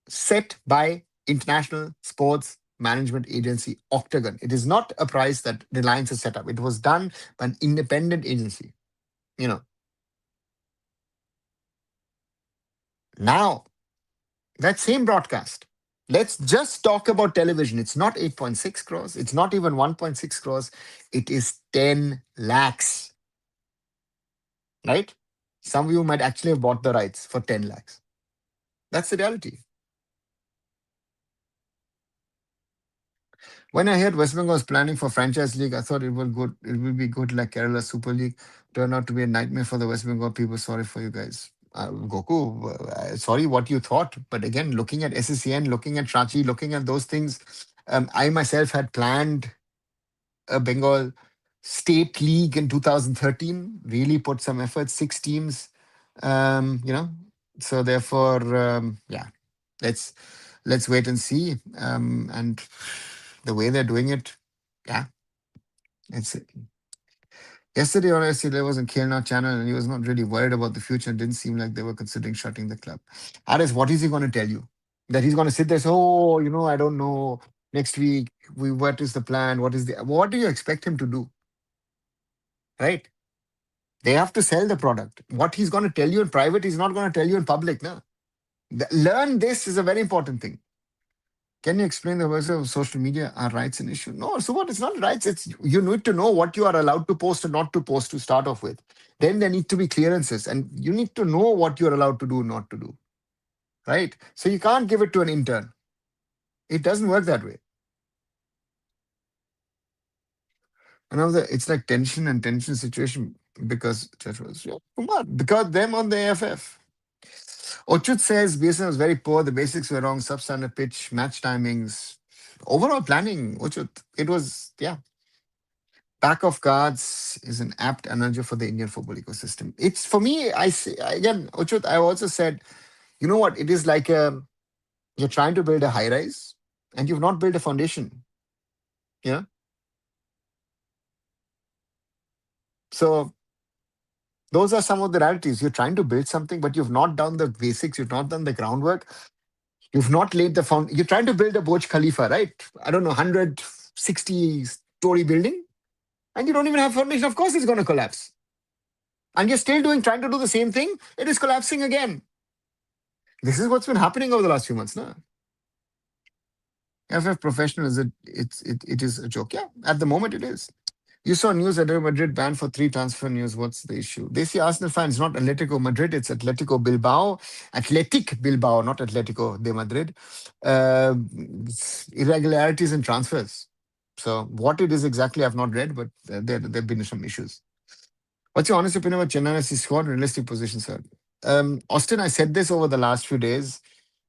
set by International Sports Management Agency Octagon. It is not a price that Reliance has set up. It was done by an independent agency. Now, that same broadcast, let's just talk about television. It's not 8.6 crores. It's not even 1.6 crores. It is 10 lakhs, right? Some of you might actually have bought the rights for 10 lakhs. That's the reality. When I heard West Bengal was planning for franchise league, I thought it will good. It will be good like Kerala Super League. Turned out to be a nightmare for the West Bengal people. Sorry for you guys. Goku, sorry what you thought. But again, looking at SSCN, looking at Shachi, looking at those things, I myself had planned a Bengal state league in 2013. Really put some effort. 6 teams. Um, you know. So therefore, yeah, let's wait and see. And the way they're doing it, yeah, it's yesterday on SC there was a Kelna channel and he was not really worried about the future. It didn't seem like they were considering shutting the club. Aris, what is he going to tell you? That he's going to sit there and say, oh, I don't know. Next week, what is the plan? What do you expect him to do? Right? They have to sell the product. What he's going to tell you in private, he's not going to tell you in public. No? Learn this is a very important thing. Can you explain the version of social media? Are rights an issue? No. So what? It's not rights. It's you need to know what you are allowed to post and not to post to start off with. Then there need to be clearances, and you need to know what you're allowed to do, not to do. right? So you can't give it to an intern. It doesn't work that way. And now it's like tension and tension situation because yeah, come on, because them on the AFF. Ochut says BSN was very poor. The basics were wrong. Substandard pitch, match timings, overall planning. Ochut, it was yeah. Pack of cards is an apt analogy for the Indian football ecosystem. It's for me. I say again, Ochut. I also said, you know what? It is like you're trying to build a high rise, and you've not built a foundation. Yeah. So those are some of the realities. You're trying to build something, but you've not done the basics. You've not done the groundwork. You've not laid the found. You're trying to build a Burj Khalifa, right? I don't know, 160-story building, and you don't even have foundation. Of course, it's going to collapse. And you're still trying to do the same thing. It is collapsing again. This is what's been happening over the last few months, no? FF professional is it is a joke. Yeah, at the moment it is. You saw news that Real Madrid banned for three transfer news. What's the issue? They see Arsenal fans, not Atletico Madrid. It's Atletico Bilbao. Athletic Bilbao, not Atletico de Madrid. Uh, Irregularities in transfers. So what it is exactly, I've not read, but there have been some issues. What's your honest opinion about Chennai SC squad realistic position, sir? Austin, I said this over the last few days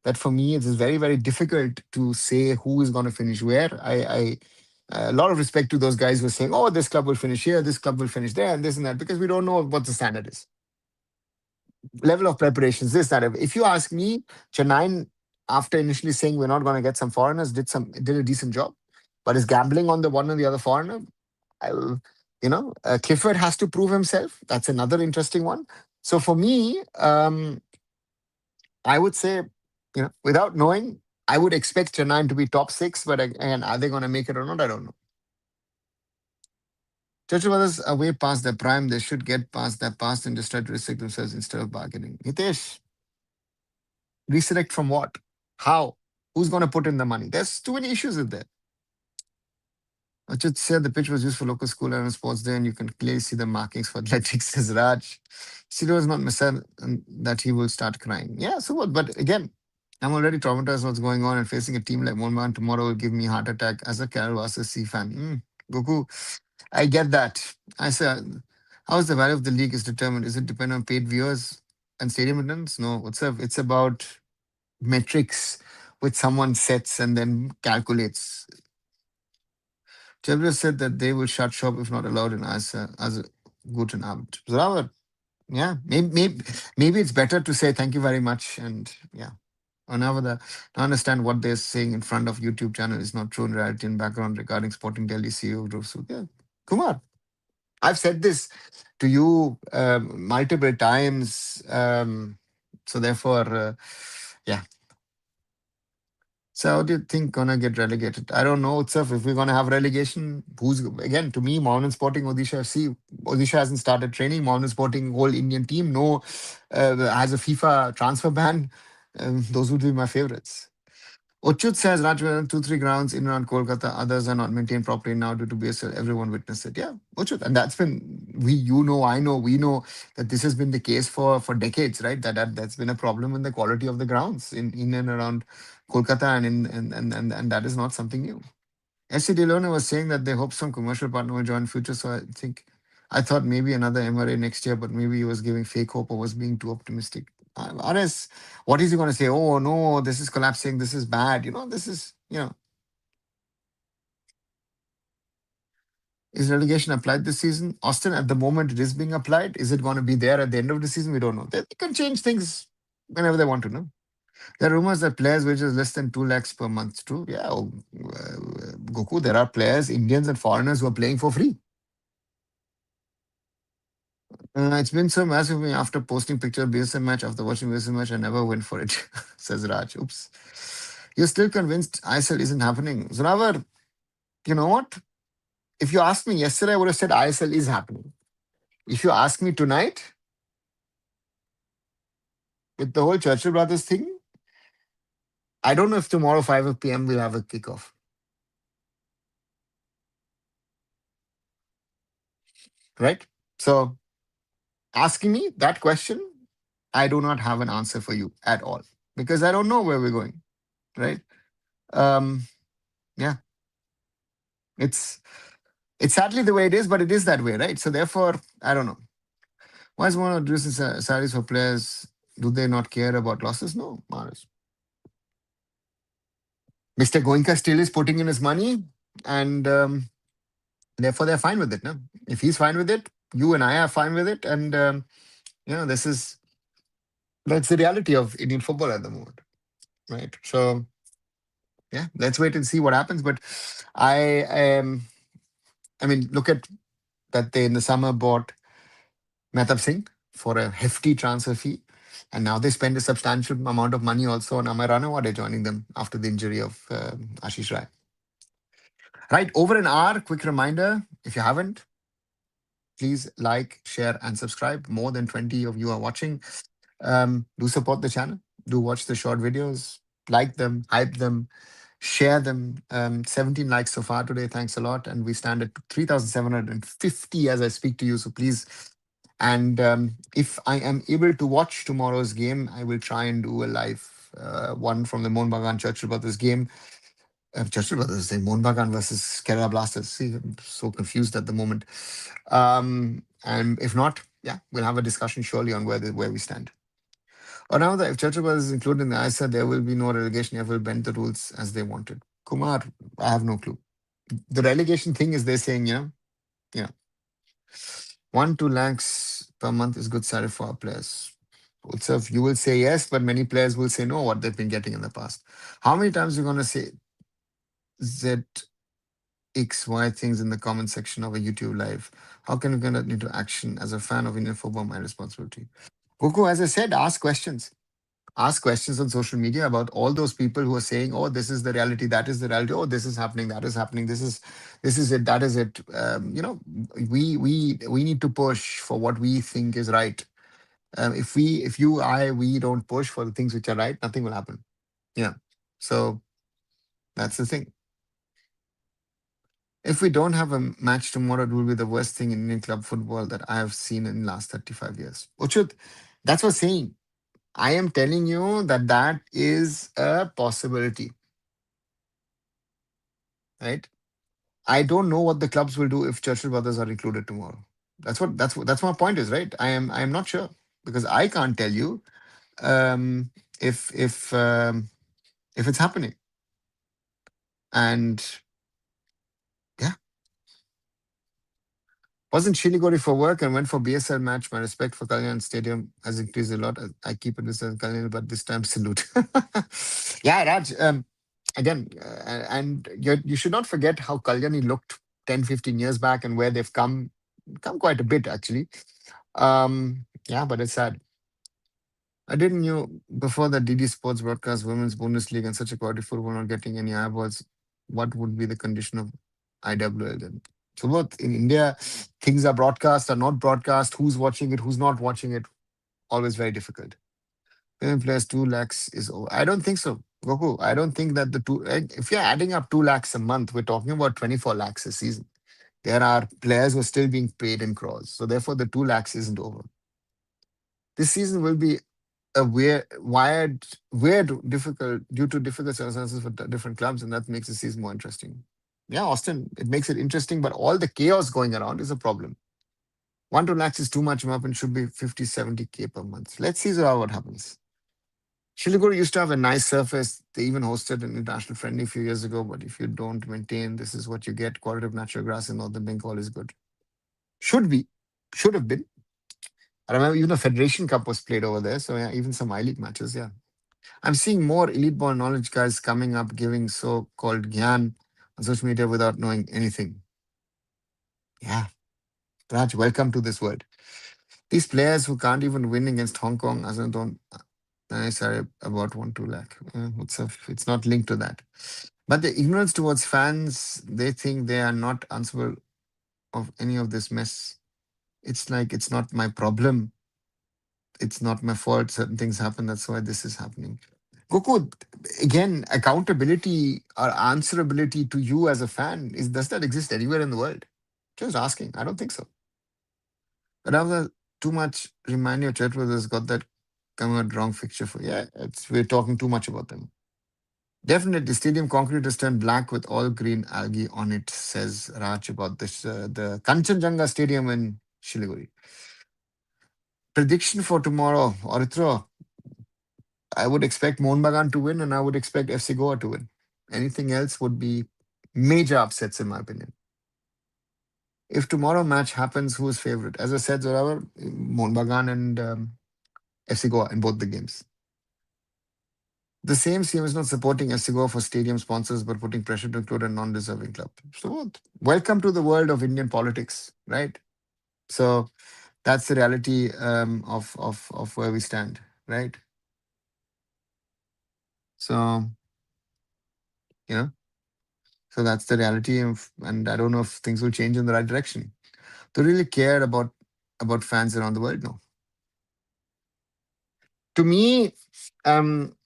that for me it is very, very difficult to say who is going to finish where. I a lot of respect to those guys who are saying, oh, this club will finish here, this club will finish there, and this and that, because we don't know what the standard is. Level of preparations, this, that. If you ask me, Chennai, after initially saying we're not going to get some foreigners, did a decent job, but is gambling on the one or the other foreigner. I'll, Clifford has to prove himself. That's another interesting one. So for me, I would say, without knowing, I would expect Chennai to be top six, but again, are they going to make it or not? I don't know. Churchill Brothers are way past their prime. They should get past their past and just try to restrict themselves instead of bargaining. Hitesh, reselect from what? How? Who's going to put in the money? There's too many issues with that. Achut said the pitch was used for local school and sports day, and you can clearly see the markings for athletics, says Raj. Sido is not missile and that he will start crying. Yeah, so what? But again, I'm already traumatized what's going on, and facing a team like Monman tomorrow will give me a heart attack as a Kerala versus C fan. Goku, I get that. I said, how is the value of the league is determined? Is it depend on paid viewers and stadium attendance? No, it's about metrics which someone sets and then calculates. Chevrolet said that they will shut shop if not allowed in as a guten Abend. So, yeah, maybe it's better to say thank you very much and yeah. Arunava, to understand what they're saying in front of YouTube channel is not true in reality and background regarding Sporting Delhi CEO group. So yeah, Kumar, I've said this to you multiple times. So therefore, yeah. So how do you think gonna get relegated? I don't know itself. If we're gonna have relegation, who's again to me, Mountain Sporting Odisha FC. Odisha hasn't started training. Mountain Sporting whole Indian team, no, has a FIFA transfer ban. Those would be my favorites. Ochut says Rajwaran, 2-3 grounds in and around Kolkata, others are not maintained properly now due to BSL. Everyone witnessed it. Yeah, Ochut. And that's been, I know, we know that this has been the case for decades, right? That's been a problem in the quality of the grounds in and around Kolkata and that is not something new. SC Delona was saying that they hope some commercial partner will join future. So I thought maybe another MRA next year, but maybe he was giving fake hope or was being too optimistic. RS, what is he going to say? Oh no, this is collapsing. This is bad. This is is relegation applied this season? Austin, at the moment, it is being applied. Is it going to be there at the end of the season? We don't know. They can change things whenever they want to. Know. There are rumors that players' wages less than 2 lakhs per month. True? Yeah. Goku, there are players, Indians and foreigners who are playing for free. It's been so massive me after posting picture of BSM match, after watching BSM match, I never went for it, says Raj. Oops. You're still convinced ISL isn't happening. Zoravar, you know what? If you asked me yesterday, I would have said ISL is happening. If you ask me tonight, with the whole Churchill Brothers thing, I don't know if tomorrow 5 p.m. we'll have a kickoff. Right? So asking me that question, I do not have an answer for you at all. because I don't know where we're going, right? Um, yeah, it's it's sadly the way it is, but it is that way, right? So therefore, I don't know. Why is one reducing salaries for players? Do they not care about losses? No, Maris. Mr. Goenka still is putting in his money, and therefore they're fine with it. No, if he's fine with it, you and I are fine with it, and this is that's the reality of Indian football at the moment, right? So yeah, let's wait and see what happens. But I, I mean, look at that they in the summer bought Mehtab Singh for a hefty transfer fee. And now they spend a substantial amount of money also on Amar Ranawade joining them after the injury of Ashish Rai. Right, over an hour. Quick reminder, if you haven't, please like, share, and subscribe. More than 20 of you are watching. Do support the channel. Do watch the short videos. Like them, hype them, share them. 17 likes so far today. Thanks a lot. And we stand at 3,750 as I speak to you. So please. And if I am able to watch tomorrow's game, I will try and do a live one from the Mohun Bagan Churchill Brothers game. Churchill Brothers, say Mohun Bagan versus Kerala Blasters. See, I'm so confused at the moment. And if not, yeah, we'll have a discussion surely on where we stand. Or now that if Churchill Brothers is included in the ISA, there will be no relegation. If will bend the rules as they wanted. Kumar, I have no clue. The relegation thing is they're saying, you know, 1-2 lakhs per month is good salary for our players. Utsav, you will say yes, but many players will say no, what they've been getting in the past. How many times are you going to say ZXY things in the comment section of a YouTube live? How can we get into action? As a fan of Indian football, my responsibility. Goku, as I said, ask questions. Ask questions on social media about all those people who are saying, "Oh, this is the reality. That is the reality. Oh, this is happening. That is happening. This is it. That is it." We need to push for what we think is right. If you, we don't push for the things which are right, nothing will happen. Yeah. So that's the thing. If we don't have a match tomorrow, it will be the worst thing in Indian club football that I have seen in the last 35 years. Uchut, that's what I'm saying. I am telling you that that is a possibility, right? I don't know what the clubs will do if Churchill Brothers are included tomorrow. That's my point is, right. I am not sure because I can't tell you um, if if um, if it's happening. And yeah, wasn't Shiligori for work and went for BSL match. My respect for Kalyan Stadium has increased a lot. I keep it this as Kalyan, but this time salute. Yeah, Raj. Again, and you should not forget how Kalyani looked 10, 15 years back and where they've come quite a bit actually. Yeah, but it's sad. I didn't knew before that DD Sports broadcast Women's Bundesliga and such a quality football not getting any eyeballs. What would be the condition of IWL then? So both in India, things are broadcast, are not broadcast. Who's watching it? Who's not watching it? Always very difficult. Women players 2 lakhs is over. I don't think so, Goku. I don't think that the two. If you're adding up 2 lakhs a month, we're talking about 24 lakhs a season. There are players who are still being paid in crores. So therefore, the 2 lakhs isn't over. This season will be a weird, difficult due to difficult circumstances for different clubs, and that makes the season more interesting. Yeah, Austin, it makes it interesting, but all the chaos going around is a problem. 1-2 lakhs is too much, and should be 50, 70K per month. Let's see what happens. Shiliguri used to have a nice surface. They even hosted an international friendly a few years ago, but if you don't maintain, this is what you get. Quality of natural grass in northern Bengal is good. Should be, should have been. I remember even a Federation Cup was played over there. So yeah, even some I-League matches, yeah. I'm seeing more elite ball knowledge guys coming up giving so-called gyan on social media without knowing anything. Yeah. Raj, welcome to this world. These players who can't even win against Hong Kong, as I don't, sorry, about 1-2 lakh. It's not linked to that. But the ignorance towards fans, they think they are not answerable of any of this mess. It's like, it's not my problem. It's not my fault. Certain things happen. That's why this is happening. Goku, again, accountability or answerability to you as a fan, does that exist anywhere in the world? Just asking. I don't think so. But after too much reminder, Chet has got that Come out wrong fixture for we're talking too much about them. Definitely, stadium concrete is turned black with all green algae on it, says Raj about this the Kanchenjunga Stadium in Shiliguri. Prediction for tomorrow, Orithro. I would expect Mohun Bagan to win, and I would expect FC Goa to win. Anything else would be major upsets, in my opinion. If tomorrow match happens, who is favorite? As I said, Zoravar, Mohun Bagan and FC Goa in both the games. The same CM is not supporting FC Goa for stadium sponsors, but putting pressure to include a non-deserving club. So, welcome to the world of Indian politics, right? So that's the reality of where we stand, right? So you know, so that's the reality of, and I don't know if things will change in the right direction. Do you really care about fans around the world? No. To me, um,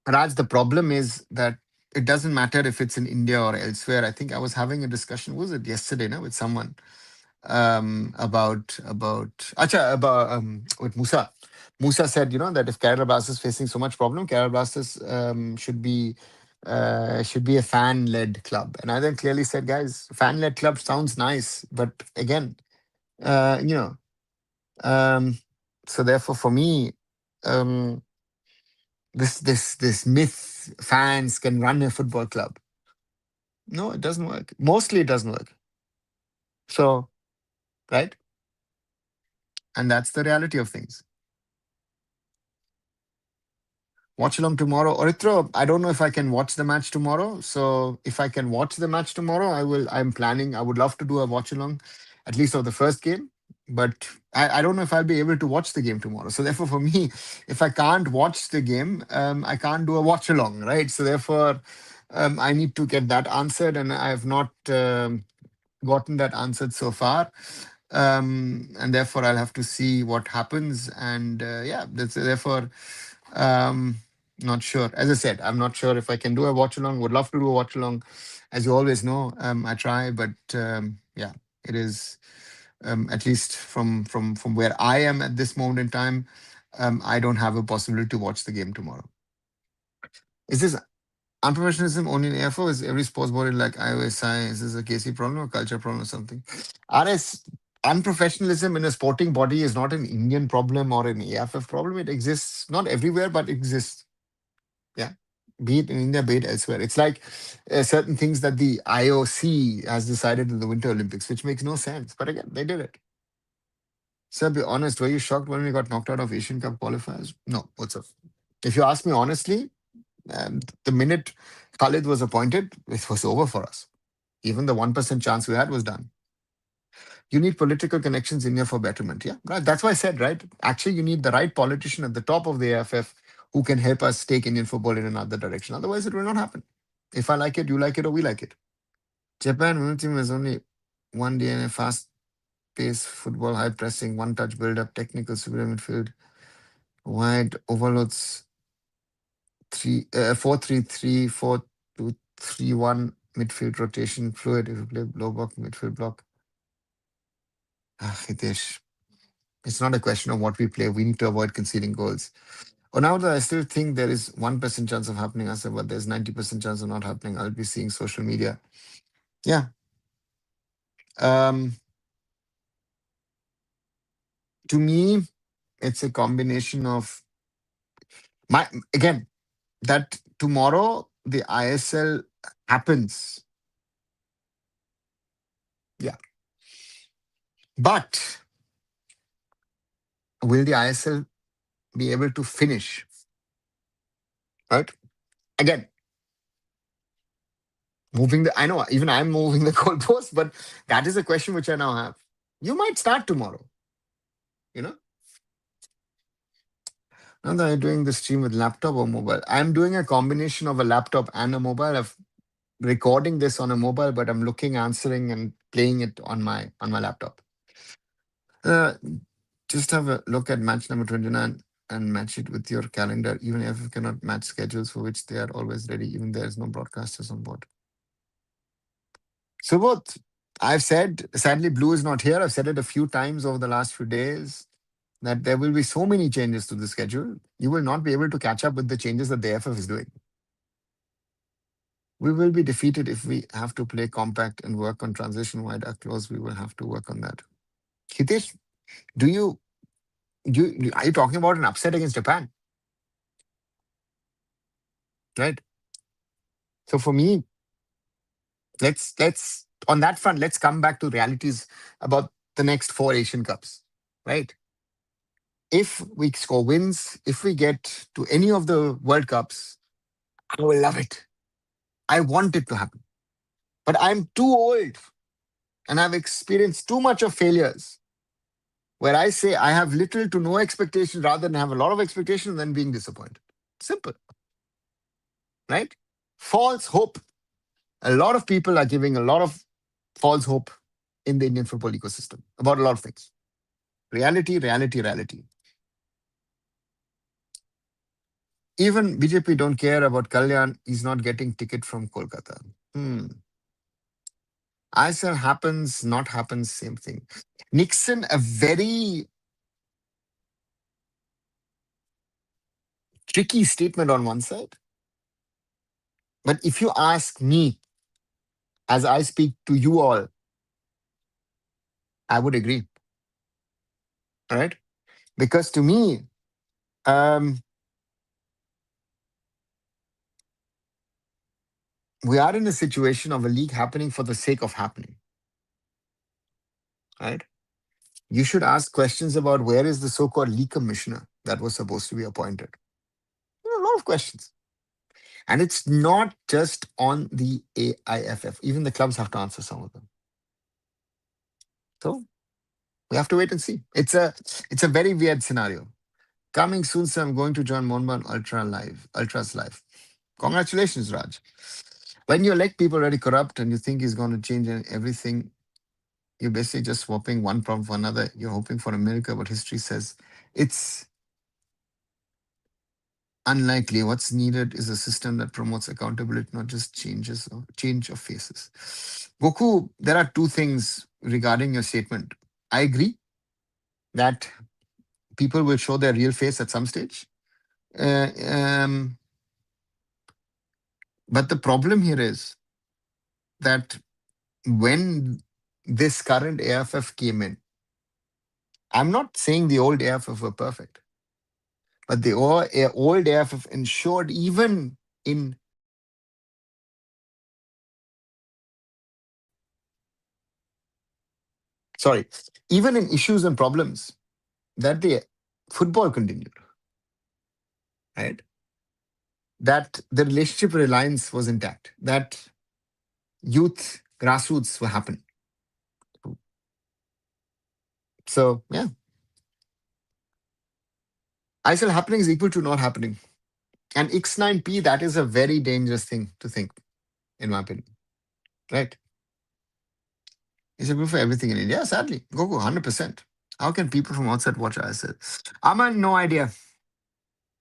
Raj, the problem is that it doesn't matter if it's in India or elsewhere. I think I was having a discussion, was it yesterday, no, with someone about acha about with Musa. Musa said, that if Kerala Blasters is facing so much problem, Kerala Blasters should be a fan-led club. And I then clearly said, guys, fan-led club sounds nice, but again, uh, you know, um, so therefore for me, um, this myth fans can run a football club. No, it doesn't work. Mostly, it doesn't work. So right, and that's the reality of things. Watch along tomorrow. Orithro, I don't know if I can watch the match tomorrow. So if I can watch the match tomorrow, I will. I'm planning. I would love to do a watch along, at least of the first game. But I don't know if I'll be able to watch the game tomorrow. So therefore, for me, if I can't watch the game, I can't do a watch along, right? So therefore, I need to get that answered, and I have not gotten that answered so far. And therefore, I'll have to see what happens. And therefore. Um, Not sure. As I said, I'm not sure if I can do a watch along. Would love to do a watch along. As you always know, I try, but it is at least from where I am at this moment in time. I don't have a possibility to watch the game tomorrow. Is this unprofessionalism only in AFO? Is every sports body like IOSI? Is this a KC problem or culture problem or something? RS unprofessionalism in a sporting body is not an Indian problem or an AFF problem. It exists not everywhere, but it exists. Yeah. Be it in India, be it elsewhere. It's like certain things that the IOC has decided in the Winter Olympics, which makes no sense. But again, they did it. Sir, be honest, were you shocked when we got knocked out of Asian Cup qualifiers? No. What's up? If you ask me honestly, the minute Khalid was appointed, it was over for us. Even the 1% chance we had was done. You need political connections in here for betterment. Yeah, right. That's why I said, right? Actually, you need the right politician at the top of the AFF who can help us take Indian football in another direction. Otherwise, it will not happen. If I like it, you like it, or we like it. Japan women's team has only one DNA, fast pace football, high pressing, one touch build up, technical superior midfield, wide overloads, 4-3-3, 4-2-3-1 midfield rotation, fluid if you play low block, midfield block. Hitesh, it's not a question of what we play. We need to avoid conceding goals. Now I still think there is 1% chance of happening, I said, but there's 90% chance of not happening. I'll be seeing social media. Yeah. Um, to me, it's a combination of my again that tomorrow the ISL happens. Yeah. But will the ISL be able to finish? Right? Again, moving the I know even I'm moving the goalpost, but that is a question which I now have. You might start tomorrow, you know? Now that I'm doing the stream with laptop or mobile, I'm doing a combination of a laptop and a mobile. I'm recording this on a mobile, but I'm looking, answering, and playing it on my laptop. Uh, just have a look at match number 29 and match it with your calendar. Even if you cannot match schedules for which they are always ready, even there is no broadcasters on board. So both. I've said, sadly, Blue is not here. I've said it a few times over the last few days. that there will be so many changes to the schedule, you will not be able to catch up with the changes that the AFF is doing. We will be defeated if we have to play compact and work on transition wide close. We will have to work on that. Hitesh, do you, are you talking about an upset against Japan? Right. So for me, let's on that front, let's come back to realities about the next four Asian Cups. Right. If we score wins, if we get to any of the World Cups, I will love it. I want it to happen. But I'm too old and I've experienced too much of failures where I say I have little to no expectation rather than have a lot of expectation than being disappointed. Simple, right? False hope. A lot of people are giving a lot of false hope in the Indian football ecosystem about a lot of things. Reality, reality, reality. Even BJP don't care about Kalyan. He's not getting ticket from Kolkata. I said happens, not happens, same thing. Nixon, a very tricky statement on one side. But if you ask me, as I speak to you all, I would agree. All right. Because to me, um, we are in a situation of a league happening for the sake of happening. Right. You should ask questions about where is the so called league commissioner that was supposed to be appointed. There are a lot of questions. And it's not just on the AIFF. Even the clubs have to answer some of them. So we have to wait and see. It's a very weird scenario. Coming soon, sir. I'm going to join Monban Ultras Live. Congratulations, Raj. When you elect people already corrupt and you think he's going to change everything, you're basically just swapping one problem for another. You're hoping for a miracle, but history says it's unlikely. What's needed is a system that promotes accountability, not just change of faces. Goku, there are two things regarding your statement. I agree that people will show their real face at some stage. Uh, um, but the problem here is that when this current AFF came in, I'm not saying the old AFF were perfect, but the old AFF ensured even in sorry, even in issues and problems that the football continued, right? That the relationship reliance was intact, that youth grassroots were happening. So yeah, ISL happening is equal to not happening. And X9P, that is a very dangerous thing to think, in my opinion. Right? It's a good for everything in India. Sadly, go 100%. How can people from outside watch ISL? Aman, no idea.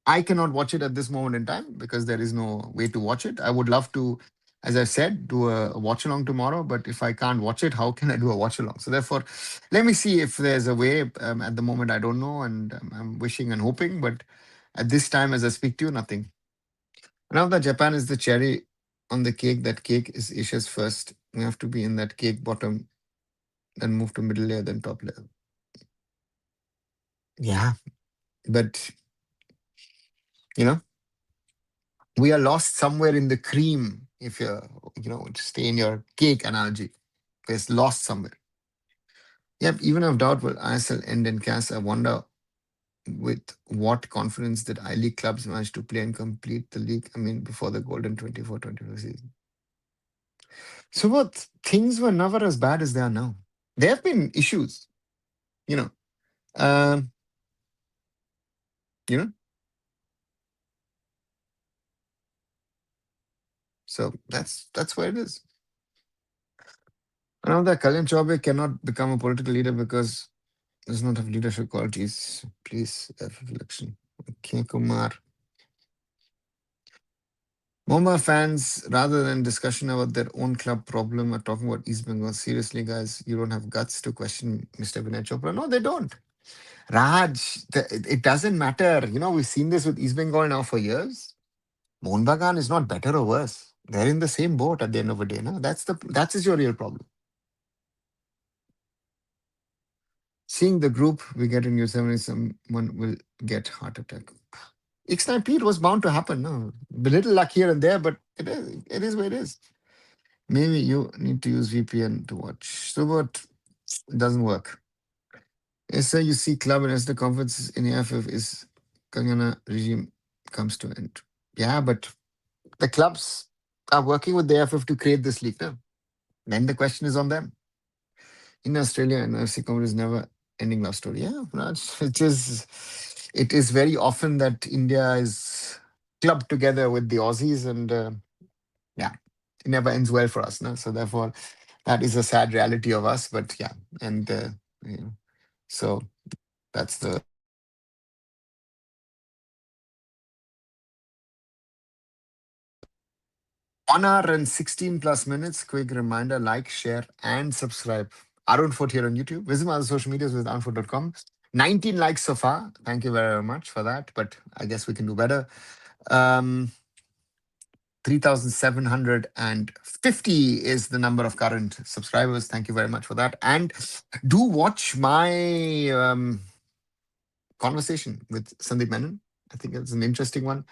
I cannot watch it at this moment in time because there is no way to watch it. I would love to, as I said, do a watch along tomorrow. But if I can't watch it, how can I do a watch along? So therefore, let me see if there's a way. At the moment, I don't know, and I'm wishing and hoping. But at this time, as I speak to you, nothing. Now that Japan is the cherry on the cake, that cake is Asia's first. We have to be in that cake bottom, then move to middle layer, then top layer. Yeah, but you know, we are lost somewhere in the cream. If you're, stay in your cake analogy, it's lost somewhere. Yep, even if doubt will ISL end in CAS, I wonder with what confidence did I League clubs manage to play and complete the league? I mean, before the golden 24-25 season. So what? Things were never as bad as they are now. There have been issues, you know. Um, you know, so that's where it is. Now that Kalyan Chaubey cannot become a political leader because does not have leadership qualities. Please, reflection. Okay, Kumar. Mumbai fans, rather than discussion about their own club problem, are talking about East Bengal. Seriously, guys, you don't have guts to question Mr. Vinay Chopra. No, they don't. Raj, it doesn't matter. We've seen this with East Bengal now for years. Mohun Bagan is not better or worse. They're in the same boat at the end of the day. No? That is your real problem. Seeing the group we get in U70, someone will get heart attack. X9 was bound to happen. No, a little luck here and there, but it is where it is. Maybe you need to use VPN to watch. So what? It doesn't work. SIUC club and as the conference in AIFF is Kangana regime comes to end. Yeah, but the clubs are working with the AIFF to create this league now. Then the question is on them. In Australia, an FC company is never ending love story. Yeah, Raj, it is very often that India is clubbed together with the Aussies, and yeah, it never ends well for us. No? So therefore, that is a sad reality of us. But yeah, and you know, so that's the 1 hour and 16 plus minutes. Quick reminder: like, share, and subscribe. Arunfoot here on YouTube. Visit my other social medias with arunfoot.com. 19 likes so far. Thank you very much for that. But I guess we can do better. 3,750 is the number of current subscribers. Thank you very much for that. And do watch my conversation with Sandeep Menon. I think it's an interesting one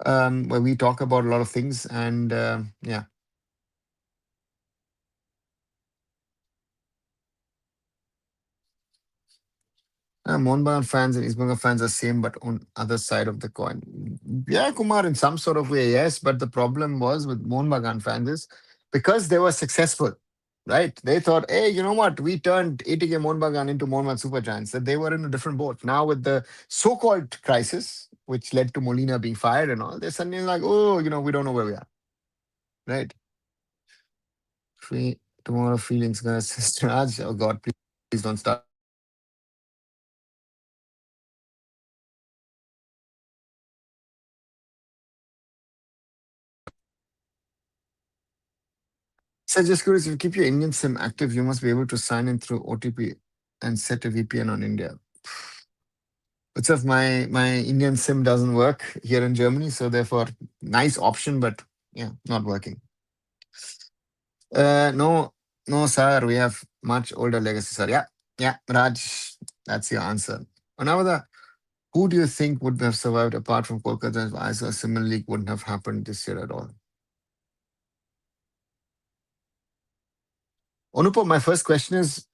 where we talk about a lot of things. And yeah. Mohun Bagan fans and East Bengal fans are same, but on other side of the coin. Yeah, Kumar, in some sort of way, yes. But the problem was with Mohun Bagan fans is because they were successful, right? They thought, hey, you know what? We turned ATK Mohun Bagan into Mohun Super Giants. That they were in a different boat. Now with the so-called crisis, which led to Molina being fired and all, they're suddenly like, oh, we don't know where we are, right? Free tomorrow feelings, guys. Sister Raj, oh God, please don't start. So just curious, if you keep your Indian SIM active, you must be able to sign in through OTP and set a VPN on India. What's if my Indian SIM doesn't work here in Germany, so therefore nice option, but yeah, not working. No, no, sir. We have much older legacy, sir. Yeah, Raj, that's your answer. Another, who do you think would have survived apart from Kolkata if a similar league wouldn't have happened this year at all? Anupam, my first question is,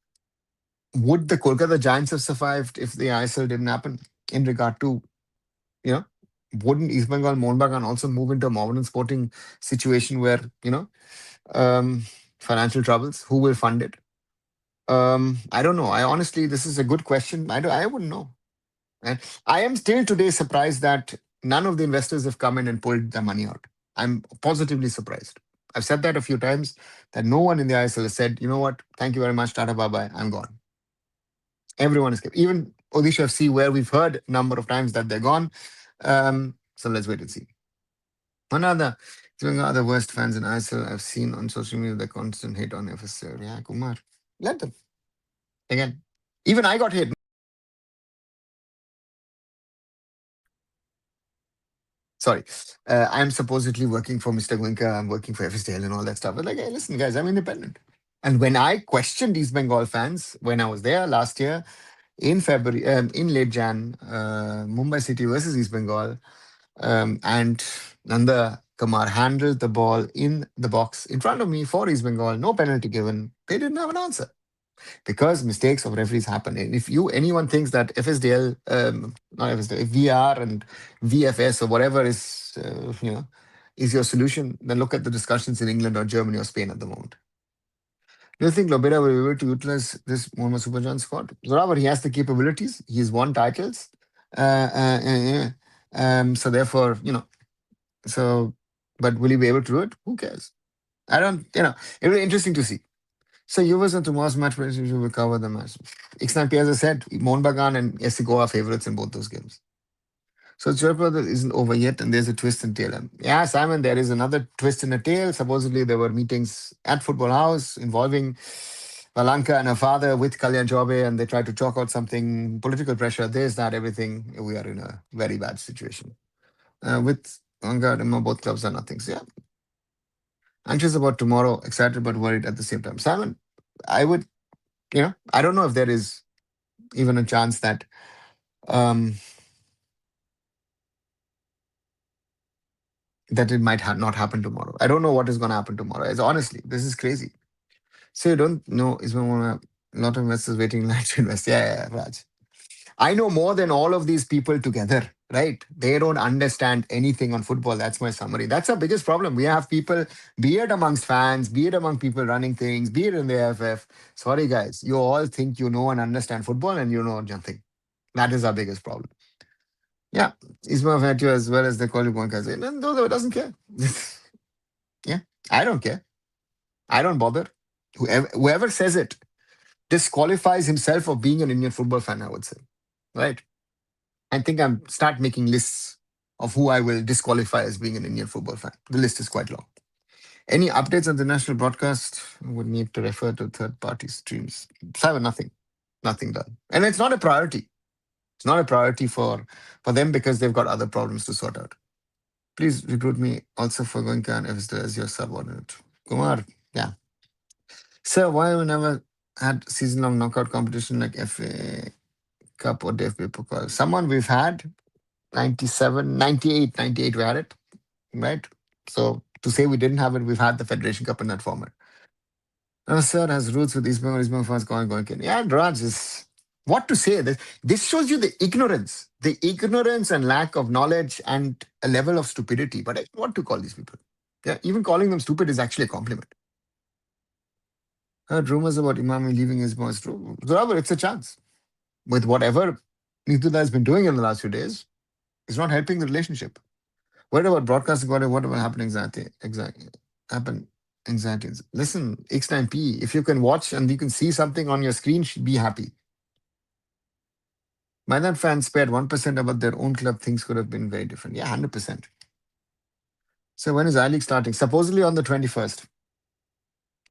would the Kolkata Giants have survived if the ISL didn't happen? In regard to, you know, wouldn't East Bengal, Mohun Bagan also move into a modern sporting situation where, um, financial troubles? Who will fund it? I don't know. I honestly, this is a good question. I wouldn't know. And I am still today surprised that none of the investors have come in and pulled their money out. I'm positively surprised. I've said that a few times that no one in the ISL has said, you know what, thank you very much, Tata bye bye, I'm gone. Everyone is kept. Even Odisha FC, where we've heard a number of times that they're gone. So let's wait and see. Another, the worst fans in ISL I've seen on social media, the constant hate on FSL. Yeah, Kumar, let them. Again, even I got hit. Sorry, I'm supposedly working for Mr. Goenka. I'm working for FSDL and all that stuff. But like, hey, listen, guys, I'm independent. And when I questioned East Bengal fans when I was there last year in February, in late Jan, Mumbai City versus East Bengal, and Nanda Kamar handled the ball in the box in front of me for East Bengal, no penalty given. They didn't have an answer because mistakes of referees happen. And if anyone thinks that FSDL, not FSDL, VR and VFS or whatever is your solution, then look at the discussions in England or Germany or Spain at the moment. Do you think Lobera will be able to utilize this Mohammed Superjan squad? Zoravar, he has the capabilities. He's won titles. So therefore, so, but will he be able to do it? Who cares? I don't, it'll be interesting to see. So Juventus and tomorrow's match prediction will cover the match. X9P, as I said, Mohun Bagan and SC Goa are favorites in both those games. So Churchill Brothers isn't over yet, and there's a twist in tail. And yeah, Simon, there is another twist in the tail. Supposedly there were meetings at Football House involving Valanka and her father with Kalyan Chaube, and they try to chalk out something, political pressure, this, that, everything. We are in a very bad situation. With Anga and both clubs are nothing. So, yeah, anxious about tomorrow, excited but worried at the same time. Simon, I would, I don't know if there is even a chance that um, it might not happen tomorrow. I don't know what is going to happen tomorrow. It's honestly, this is crazy. So you don't know, is a lot of investors waiting in line to invest. Yeah, yeah, Raj. I know more than all of these people together, right? They don't understand anything on football. That's my summary. That's our biggest problem. We have people, be it amongst fans, be it among people running things, be it in the AIFF. Sorry, guys. You all think you know and understand football and you know nothing. That is our biggest problem. Yeah. Isma Matthew, as well as they call you Gonka, say, no, those doesn't care. Yeah. I don't care. I don't bother. Whoever says it disqualifies himself of being an Indian football fan, I would say. Right? I think I'm start making lists of who I will disqualify as being an Indian football fan. The list is quite long. Any updates on the national broadcast would need to refer to third party streams. Simon, nothing. Nothing done. And it's not a priority. It's not a priority for them because they've got other problems to sort out. Please recruit me also for going can if it's as your subordinate. Kumar, yeah. Sir, why have we never had season long knockout competition like FA Cup or DFB Pokal? Someone we've had 97, 98, 98. We had it, right? So to say we didn't have it, we've had the Federation Cup in that format. No, sir, has roots with East Bengal. East Bengal fans going. Yeah, Raj is what to say. This shows you the ignorance and lack of knowledge and a level of stupidity. But I what to call these people? Yeah, even calling them stupid is actually a compliment. Heard rumors about Imami leaving his boss. True. However, it's a chance. With whatever Nithuda has been doing in the last few days, it's not helping the relationship. What about broadcasting? What about happening anxiety? Exactly. Happen anxieties. Listen, X9P, if you can watch and you can see something on your screen, be happy. Maidan fans spared 1% about their own club. Things could have been very different. Yeah, 100%. So when is I League starting? Supposedly on the 21st.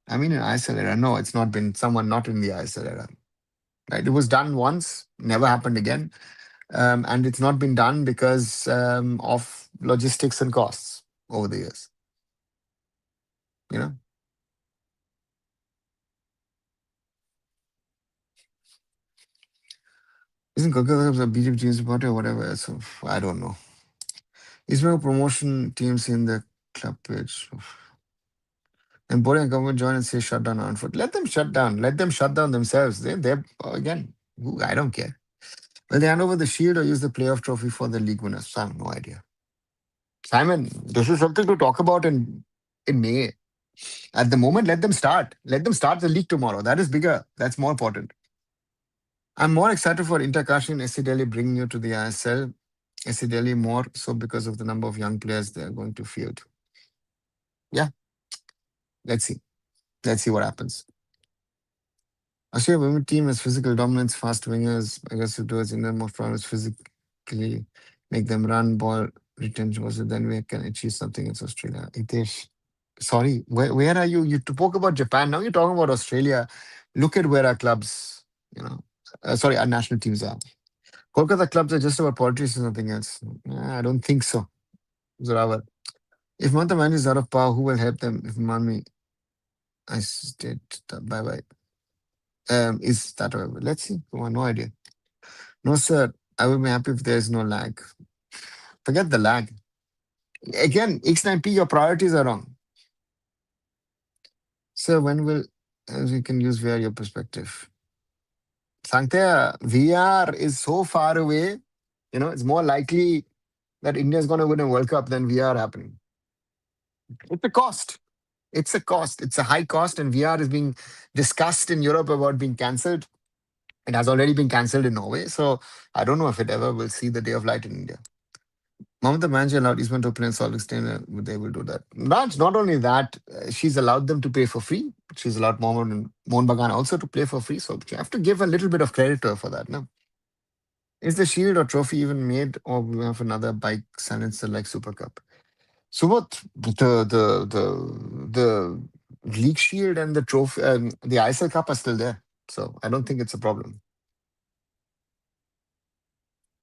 I mean, in ISL era. No, it's not been someone not in the ISL era. Right? It was done once, never happened again. And it's not been done because of logistics and costs over the years. You know, isn't Kolkata a BJP team supporter or whatever? So I don't know. Is there promotion teams in the club page? And boring government join and say shut down arunfoot. Let them shut down. Let them shut down themselves. They're again. I don't care. Will they hand over the shield or use the playoff trophy for the league winners? I have no idea. Simon, this is something to talk about in May. At the moment, let them start. Let them start the league tomorrow. That is bigger. That's more important. I'm more excited for Interkashi and SC Delhi bringing you to the ISL. SC Delhi more so because of the number of young players they're going to field. Yeah, let's see. Let's see what happens. Australia women team has physical dominance, fast wingers, aggressive towards India, most problems physically make them run, ball retention was it, then we can achieve something in Australia. Hitesh, sorry, where are you? You spoke about Japan, now you're talking about Australia. Look at where our clubs, sorry, our national teams are. Kolkata clubs are just about politics and nothing else. I don't think so. Zorawar. If Mamata Man is out of power, who will help them? If Manmi, I state, bye bye. Is that however? Let's see. Come on, no idea. No, sir. I will be happy if there is no lag. Forget the lag. Again, X9P, your priorities are wrong. Sir, when will as you can use VR your perspective? Sankya, VR is so far away. It's more likely that India is going to win a World Cup than VR happening. It's a cost. It's a cost. It's a high cost, and VR is being discussed in Europe about being cancelled. It has already been cancelled in Norway. So I don't know if it ever will see the day of light in India. Mamata Banerjee allowed Eastman to play in Salt Lake State. They will do that. Not only that, she's allowed them to pay for free. She's allowed Mohammed and Mohan Bagan also to play for free. So you have to give a little bit of credit to her for that. No? Is the shield or trophy even made, or we have another bike silencer like Super Cup? So what the League Shield and the trophy, the ISL Cup are still there. So I don't think it's a problem.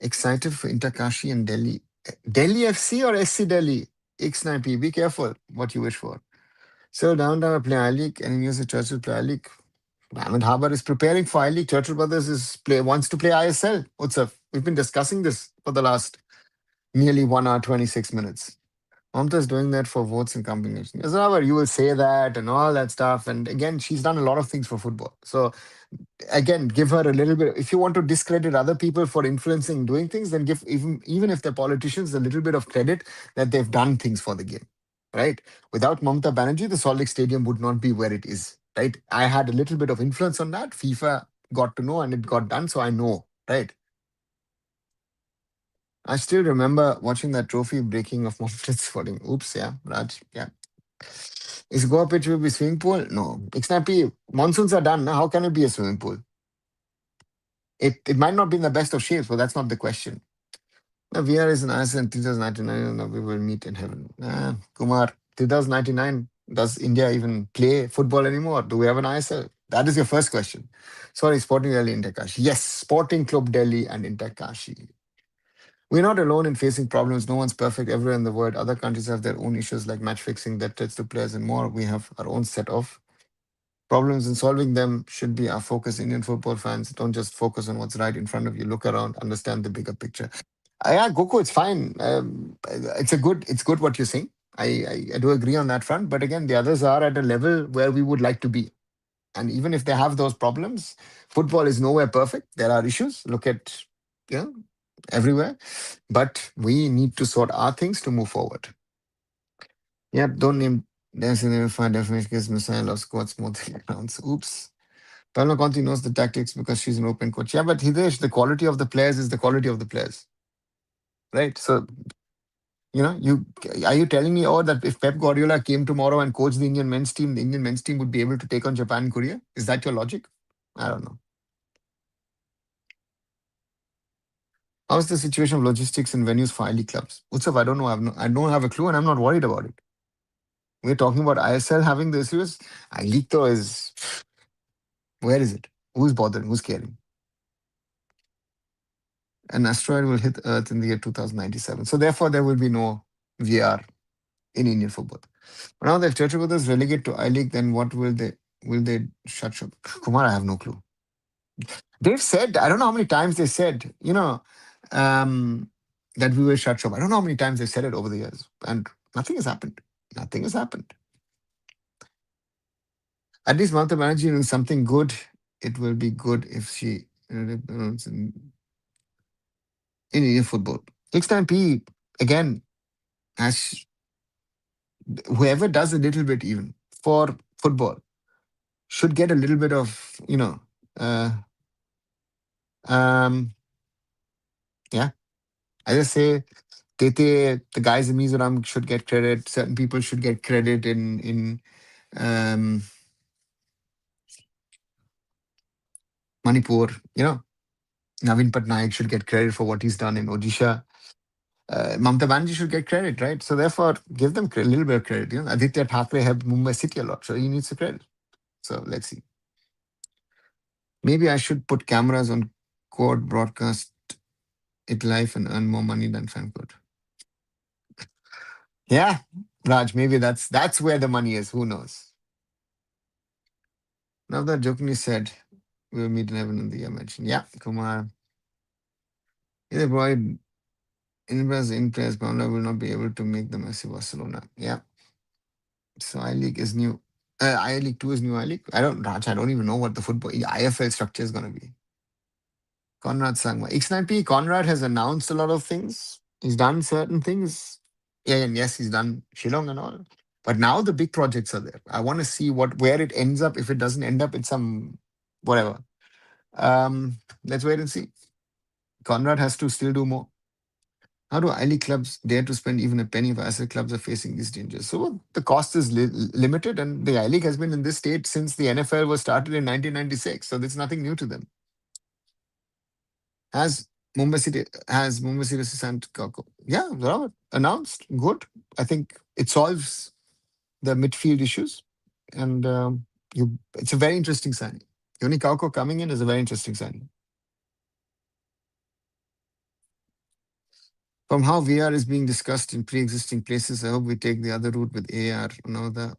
Excited for Interkashi and Delhi. Delhi FC or SC Delhi? X9P. Be careful what you wish for. So down play I League and use the Churchill play I League. Ahmed Haber is preparing for I League. Churchill Brothers wants to play ISL. Utsav. We've been discussing this for the last nearly 1 hour, 26 minutes. Mamta is doing that for votes and combination. Yes, however, you will say that and all that stuff. And again, she's done a lot of things for football. So again, give her a little bit. If you want to discredit other people for influencing doing things, then give even if they're politicians a little bit of credit that they've done things for the game. Right? Without Mamta Banerjee, the Salt Lake Stadium would not be where it is. Right? I had a little bit of influence on that. FIFA got to know and it got done. So I know. Right? I still remember watching that trophy breaking of Mohammed's falling. Oops, yeah, Raj. Yeah. Is Goa pitch will be swimming pool? No. Ixnapi, monsoons are done. Now. How can it be a swimming pool? It might not be in the best of shapes, but that's not the question. Now, VR is an answer in 2099. Now we will meet in heaven. Kumar, 2099. Does India even play football anymore? Do we have an ISL? That is your first question. Sorry, Sporting Delhi, Interkashi. Yes, Sporting Club Delhi and Interkashi. We're not alone in facing problems. No one's perfect everywhere in the world. Other countries have their own issues like match fixing, debt threats to players, and more. We have our own set of problems, and solving them should be our focus. Indian football fans, don't just focus on what's right in front of you. Look around, understand the bigger picture. Yeah, Goku, it's fine. It's good what you're saying. I do agree on that front. But again, the others are at a level where we would like to be. And even if they have those problems, football is nowhere perfect. There are issues. Look at, you know, everywhere. But we need to sort our things to move forward. Yep, don't name there's an fine definition gives missile or squats more than rounds. Oops. Palma Conti knows the tactics because she's an open coach. Yeah, but Hidesh, the quality of the players is the quality of the players. Right? So, you are you telling me, oh, that if Pep Guardiola came tomorrow and coached the Indian men's team, the Indian men's team would be able to take on Japan and Korea? Is that your logic? I don't know. How's the situation of logistics and venues for I-League clubs? Utsav, I don't know. I don't have a clue and I'm not worried about it. We're talking about ISL having the issues. I-League though is, where is it? Who's bothering? Who's caring? An asteroid will hit Earth in the year 2097. So therefore, there will be no VR in Indian football. Now that Churchill Brothers relegate to I-League, then what will they shut shop? Kumar, I have no clue. They've said, I don't know how many times they said, that we will shut shop. I don't know how many times they said it over the years. And nothing has happened. Nothing has happened. At least Mamata Banerjee doing something good. It will be good if she in Indian football. Next time P again has whoever does a little bit even for football should get a little bit of, uh um yeah. I just say Tete, the guys in Mizoram should get credit. Certain people should get credit in um Manipur, Navin Patnaik should get credit for what he's done in Odisha. Mamta Banerjee should get credit, right? So therefore, give them a little bit of credit. Aditya Thackeray helped Mumbai City a lot, so he needs the credit. So let's see. Maybe I should put cameras on court, broadcast it live, and earn more money than fan court. Yeah, Raj, maybe that's where the money is. Who knows? Now that jokingly said, we'll meet in heaven in the year mentioned. Yeah, Kumar. Either provide in players, Paula will not be able to make the massive Barcelona. Yeah. So I League is new. I League 2 is new I League. Raj, I don't even know what the football IFL structure is going to be. Conrad Sangma. X9P, Conrad has announced a lot of things. He's done certain things. Yeah, and yes, he's done Shillong and all. But now the big projects are there. I want to see where it ends up. If it doesn't end up in some whatever. Let's wait and see. Conrad has to still do more. How do I-League clubs dare to spend even a penny if ISL clubs are facing these dangers? So the cost is limited, and the I-League has been in this state since the NFL was started in 1996. So there's nothing new to them. Has Mumbai City Sant Kako? Yeah, Robert announced. Good. I think it solves the midfield issues. And it's a very interesting signing. Yoni Kauko coming in is a very interesting signing. From how VR is being discussed in pre-existing places, I hope we take the other route with AR.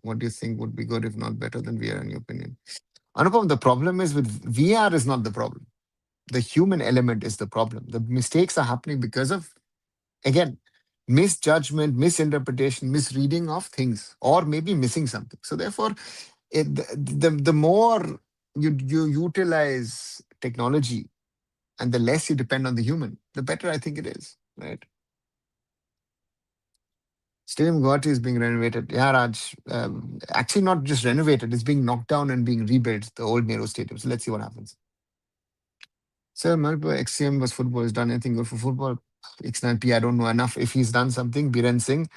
What do you think would be good, if not better than VR, in your opinion? Anupam, the problem is with VR is not the problem. The human element is the problem. The mistakes are happening because of, again, misjudgment, misinterpretation, misreading of things, or maybe missing something. So therefore, the more you utilize technology and the less you depend on the human, the better I think it is. Right? Stadium Guwahati is being renovated. Yeah, Raj. Actually, not just renovated, it's being knocked down and being rebuilt, the old Nehru Stadium. So let's see what happens. Sir, Manipur XCM was football. Has done anything good for football? X9P, I don't know enough. If he's done something, Biren Singh,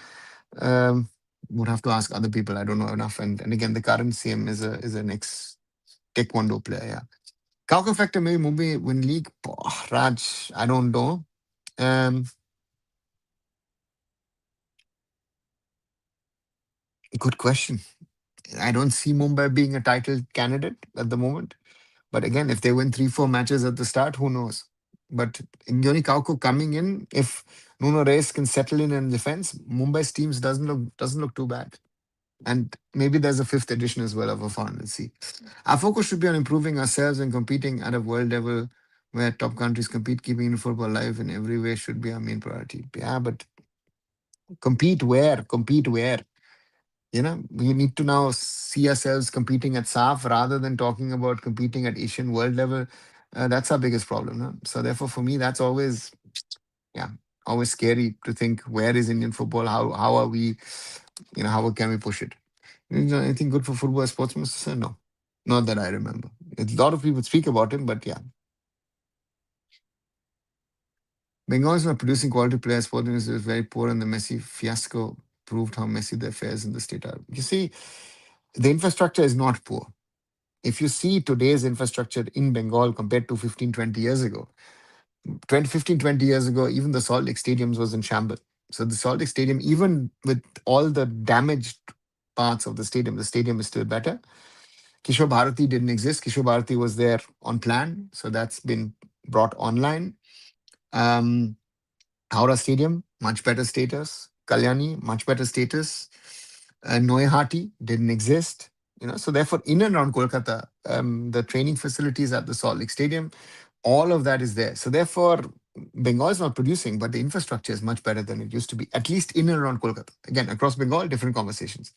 um, would have to ask other people. I don't know enough. And again, the current CM is an ex taekwondo player. Yeah. Kauka factor, maybe Mumbai win league. Raj, I don't know. Um, Good question. I don't see Mumbai being a title candidate at the moment. But again, if they win 3-4 matches at the start, who knows? But Yoni Kauko coming in, if Nuno Reyes can settle in defense, Mumbai's teams doesn't look too bad. And maybe there's a fifth edition as well of a fun. Let's see. Our focus should be on improving ourselves and competing at a world level where top countries compete. Keeping football alive in every way should be our main priority. Yeah, but compete where? Compete where? We need to now see ourselves competing at SAF rather than talking about competing at Asian world level. That's our biggest problem. No? So therefore, for me, that's always, yeah, always scary to think, where is Indian football? How are we? How can we push it? Anything good for football as sports minister? No, not that I remember. A lot of people speak about him, but yeah, Bengal is not producing quality players. Sports minister is very poor, and the Messi fiasco proved how messy the affairs in the state are. You see, the infrastructure is not poor. If you see today's infrastructure in Bengal compared to 15, 20 years ago, 20 years ago, even the Salt Lake Stadiums was in shambles. So the Salt Lake Stadium, even with all the damaged parts of the stadium is still better. Kishore Bharati didn't exist. Kishore Bharati was there on plan. So that's been brought online. Um, Howrah Stadium, much better status. Kalyani, much better status. Noihati didn't exist. So therefore, in and around Kolkata, the training facilities at the Salt Lake Stadium, all of that is there. So therefore, Bengal is not producing, but the infrastructure is much better than it used to be, at least in and around Kolkata. Again, across Bengal, different conversations.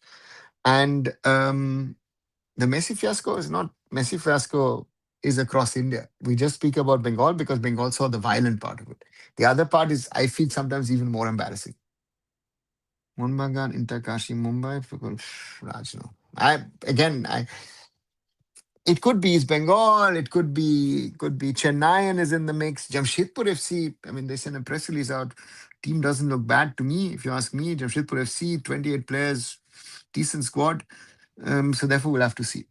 And the Messi fiasco is not Messi fiasco is across India. We just speak about Bengal because Bengal saw the violent part of it. The other part is, I feel, sometimes even more embarrassing. Munbagan, Interkashi, Mumbai, Raj, no. It could be East Bengal, it could be Chennai is in the mix. Jamshedpur FC, I mean, they sent a press release out. Team doesn't look bad to me, if you ask me. Jamshedpur FC, 28 players, decent squad. So therefore, we'll have to see.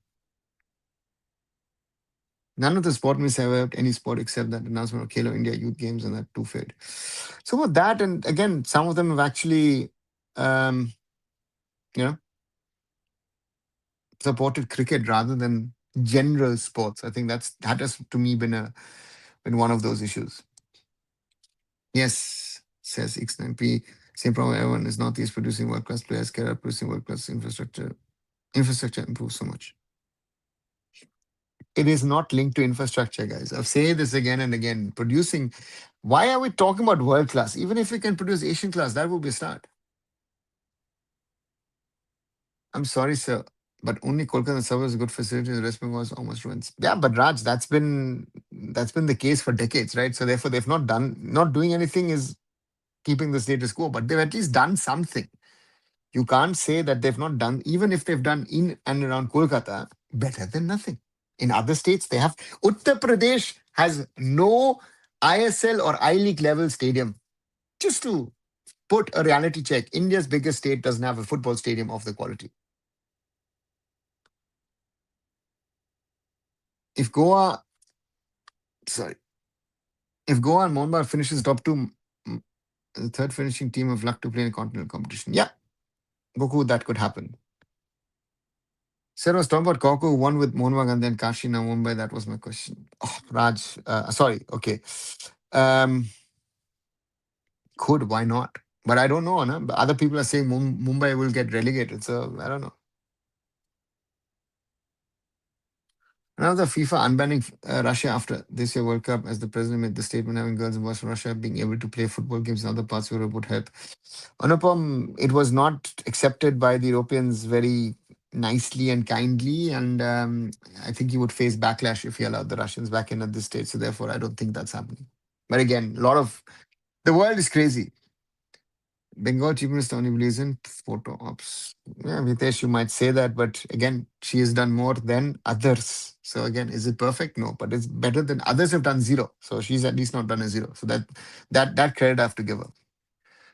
None of the sport miss have helped any sport except that announcement of Khelo India Youth Games, and that too failed. So with that, and again, some of them have actually, um, you know, supported cricket rather than general sports. I think that has to me been one of those issues. Yes, says X9P. Same problem. Everyone is Northeast producing world class players. Kerala producing world class infrastructure. Infrastructure improves so much. It is not linked to infrastructure, guys. I've said this again and again. Producing. Why are we talking about world class? Even if we can produce Asian class, that would be a start. I'm sorry, sir, but only Kolkata serves good facilities. The West Bengal is almost ruins. Yeah, but Raj, that's been the case for decades, right? So therefore, they've not doing anything is keeping the status quo, but they've at least done something. You can't say that they've not done, even if they've done in and around Kolkata, better than nothing. In other states, they have. Uttar Pradesh has no ISL or I League level stadium. Just to put a reality check, India's biggest state doesn't have a football stadium of the quality. If Goa, sorry, if Goa and Mumbai finishes top two, the third finishing team of luck to play in a continental competition. Yeah, Goku, that could happen. Sir, I was talking about Kauku who won with Mohun and then Kashi, now Mumbai. That was my question. Oh, Raj, sorry. Okay. Um, could, why not? But I don't know. No? But other people are saying Mumbai will get relegated. So I don't know. Now the FIFA unbanning Russia after this year World Cup, as the president made the statement, having girls and boys from Russia being able to play football games in other parts of Europe would help. Anupam, it was not accepted by the Europeans very nicely and kindly, and I think he would face backlash if he allowed the Russians back in at this stage. So therefore, I don't think that's happening. But again, a lot of the world is crazy. Bengal Chief Minister only believes in photo ops. Yeah, Vitesh, you might say that, but again, she has done more than others. So again, is it perfect? No, but it's better than others have done zero. So she's at least not done a zero. So that credit I have to give her.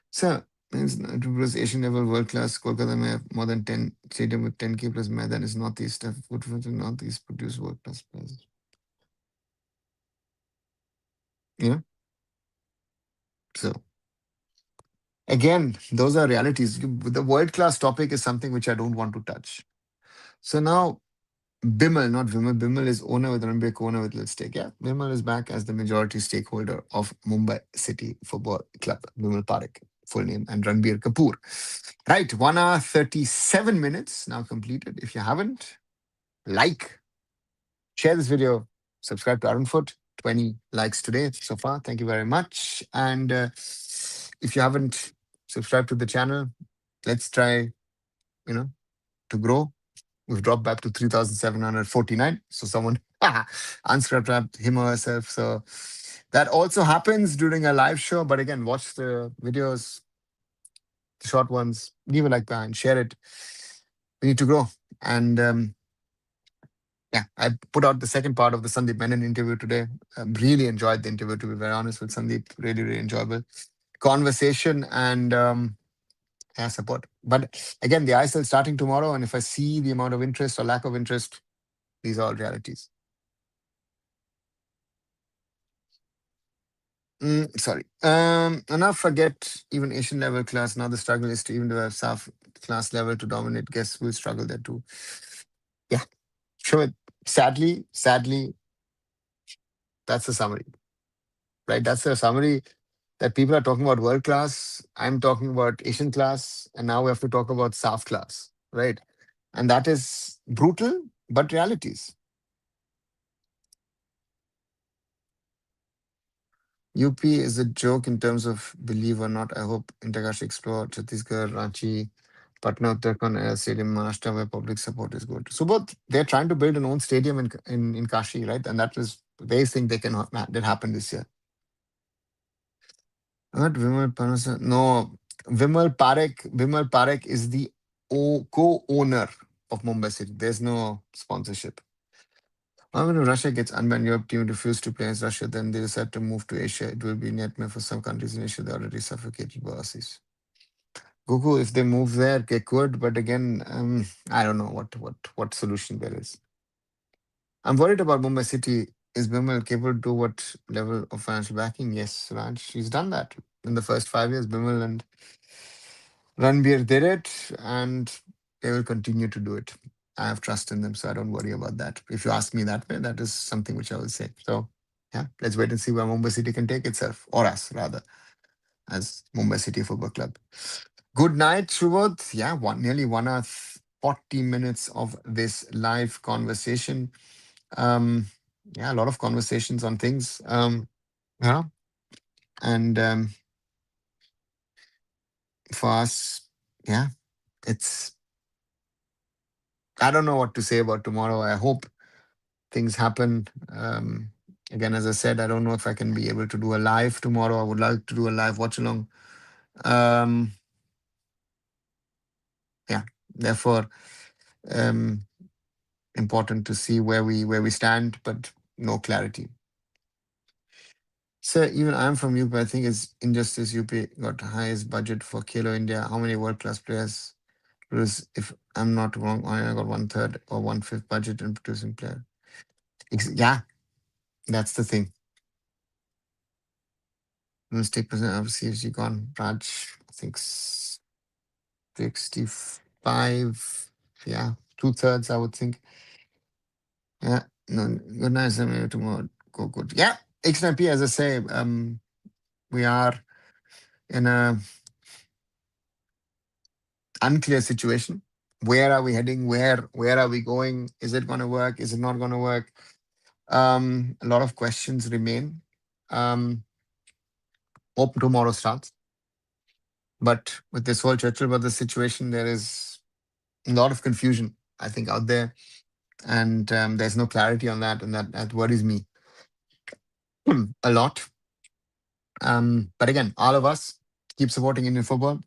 So it was Asian level world class. Kolkata may have more than 10 stadium with 10K plus Maidan is Northeast. Good for the Northeast produce world class players. Yeah. So again, those are realities. The world class topic is something which I don't want to touch. So now Bimal, not Vimal. Bimal is owner with Ranbir co-owner with Let's Take. Yeah, Bimal is back as the majority stakeholder of Mumbai City Football Club. Bimal Parekh, full name, and Ranbir Kapoor. Right, 1 hour 37 minutes now completed. If you haven't, like, share this video, subscribe to Arunfoot. 20 likes today so far. Thank you very much. And if you haven't subscribed to the channel, let's try, you know, to grow. We've dropped back to 3,749. So someone unsubscribed him or herself. So that also happens during a live show. But again, watch the videos, the short ones, leave a like behind, share it. We need to grow. And yeah, I put out the second part of the Sandeep Menon interview today. Really enjoyed the interview, to be very honest with Sandeep. Really, really enjoyable conversation and yeah, support. But again, the ISL starting tomorrow. And if I see the amount of interest or lack of interest, these are all realities. Sorry. And now forget even Asian level class. Now the struggle is to even to have South class level to dominate. Guess we'll struggle there too. Yeah, sure. Sadly, that's the summary, right? That's the summary that people are talking about world class. I'm talking about Asian class, and now we have to talk about South class, right? And that is brutal, but realities. UP is a joke in terms of believe or not. I hope Intercash explore Chhattisgarh, Ranchi, Patna, Uttarakhand Stadium, Maharashtra, where public support is good. So both they're trying to build an own stadium in Kashi, right? And that was they think they can that happen this year. What Vimal Panasa? No, Vimal Parekh is the co-owner of Mumbai City. There's no sponsorship. When Russia gets unbanned, Europe team refuse to play against Russia, then they decide to move to Asia. It will be nightmare for some countries in Asia. They already suffocated by Aussies. Goku, if they move there, they could, but again, I don't know what solution there is. I'm worried about Mumbai City. Is Bimal capable to do what level of financial backing? Yes, Raj, she's done that in the first 5 years. Bimal and Ranbir did it, and they will continue to do it. I have trust in them, so I don't worry about that. If you ask me that way, that is something which I will say. So, yeah, let's wait and see where Mumbai City can take itself, or us rather, as Mumbai City Football Club. Good night, Shubodh. Yeah, nearly 1 hour, 40 minutes of this live conversation. Um, yeah, a lot of conversations on things. Yeah, and for us, yeah, it's I don't know what to say about tomorrow. I hope things happen. Again, as I said, I don't know if I can be able to do a live tomorrow. I would like to do a live watch along. Um, yeah, therefore, um, important to see where we stand, but no clarity. So even I'm from UP. I think it's injustice. UP got highest budget for Kalo India. How many world class players? Because if I'm not wrong, I got 1/3 or 1/5 budget in producing player. Yeah, that's the thing. Mistake percent of CFG gone. Raj, I think 65. Yeah, 2/3, I would think. Yeah. No, good night. Tomorrow. Go good. Yeah. XNP, as I say, we are in a unclear situation. Where are we heading? Where are we going? Is it going to work? Is it not going to work? A lot of questions remain. Um, Hope tomorrow starts. But with this whole Churchill Brothers situation, there is a lot of confusion, I think, out there, and there's no clarity on that, and that worries me a lot. But again, all of us keep supporting Indian football,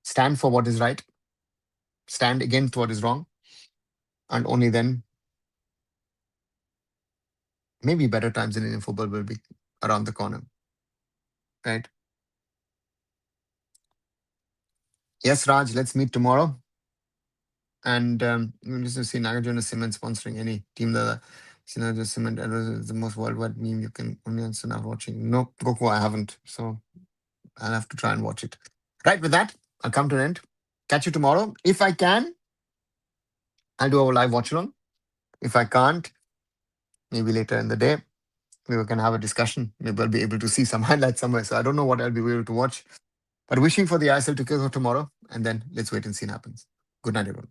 stand for what is right, stand against what is wrong, and only then maybe better times in Indian football will be around the corner, right? Yes, Raj, let's meet tomorrow. And just to see Nagarjuna Cement sponsoring any team that Nagarjuna Cement is the most worldwide meme you can only answer now watching. No, Goku, I haven't. So I'll have to try and watch it. Right, with that, I'll come to an end. Catch you tomorrow. If I can, I'll do a live watch along. If I can't, maybe later in the day, we can have a discussion. Maybe I'll be able to see some highlights somewhere. So I don't know what I'll be able to watch. But wishing for the ISL to kick off tomorrow, and then let's wait and see what happens. Good night, everyone.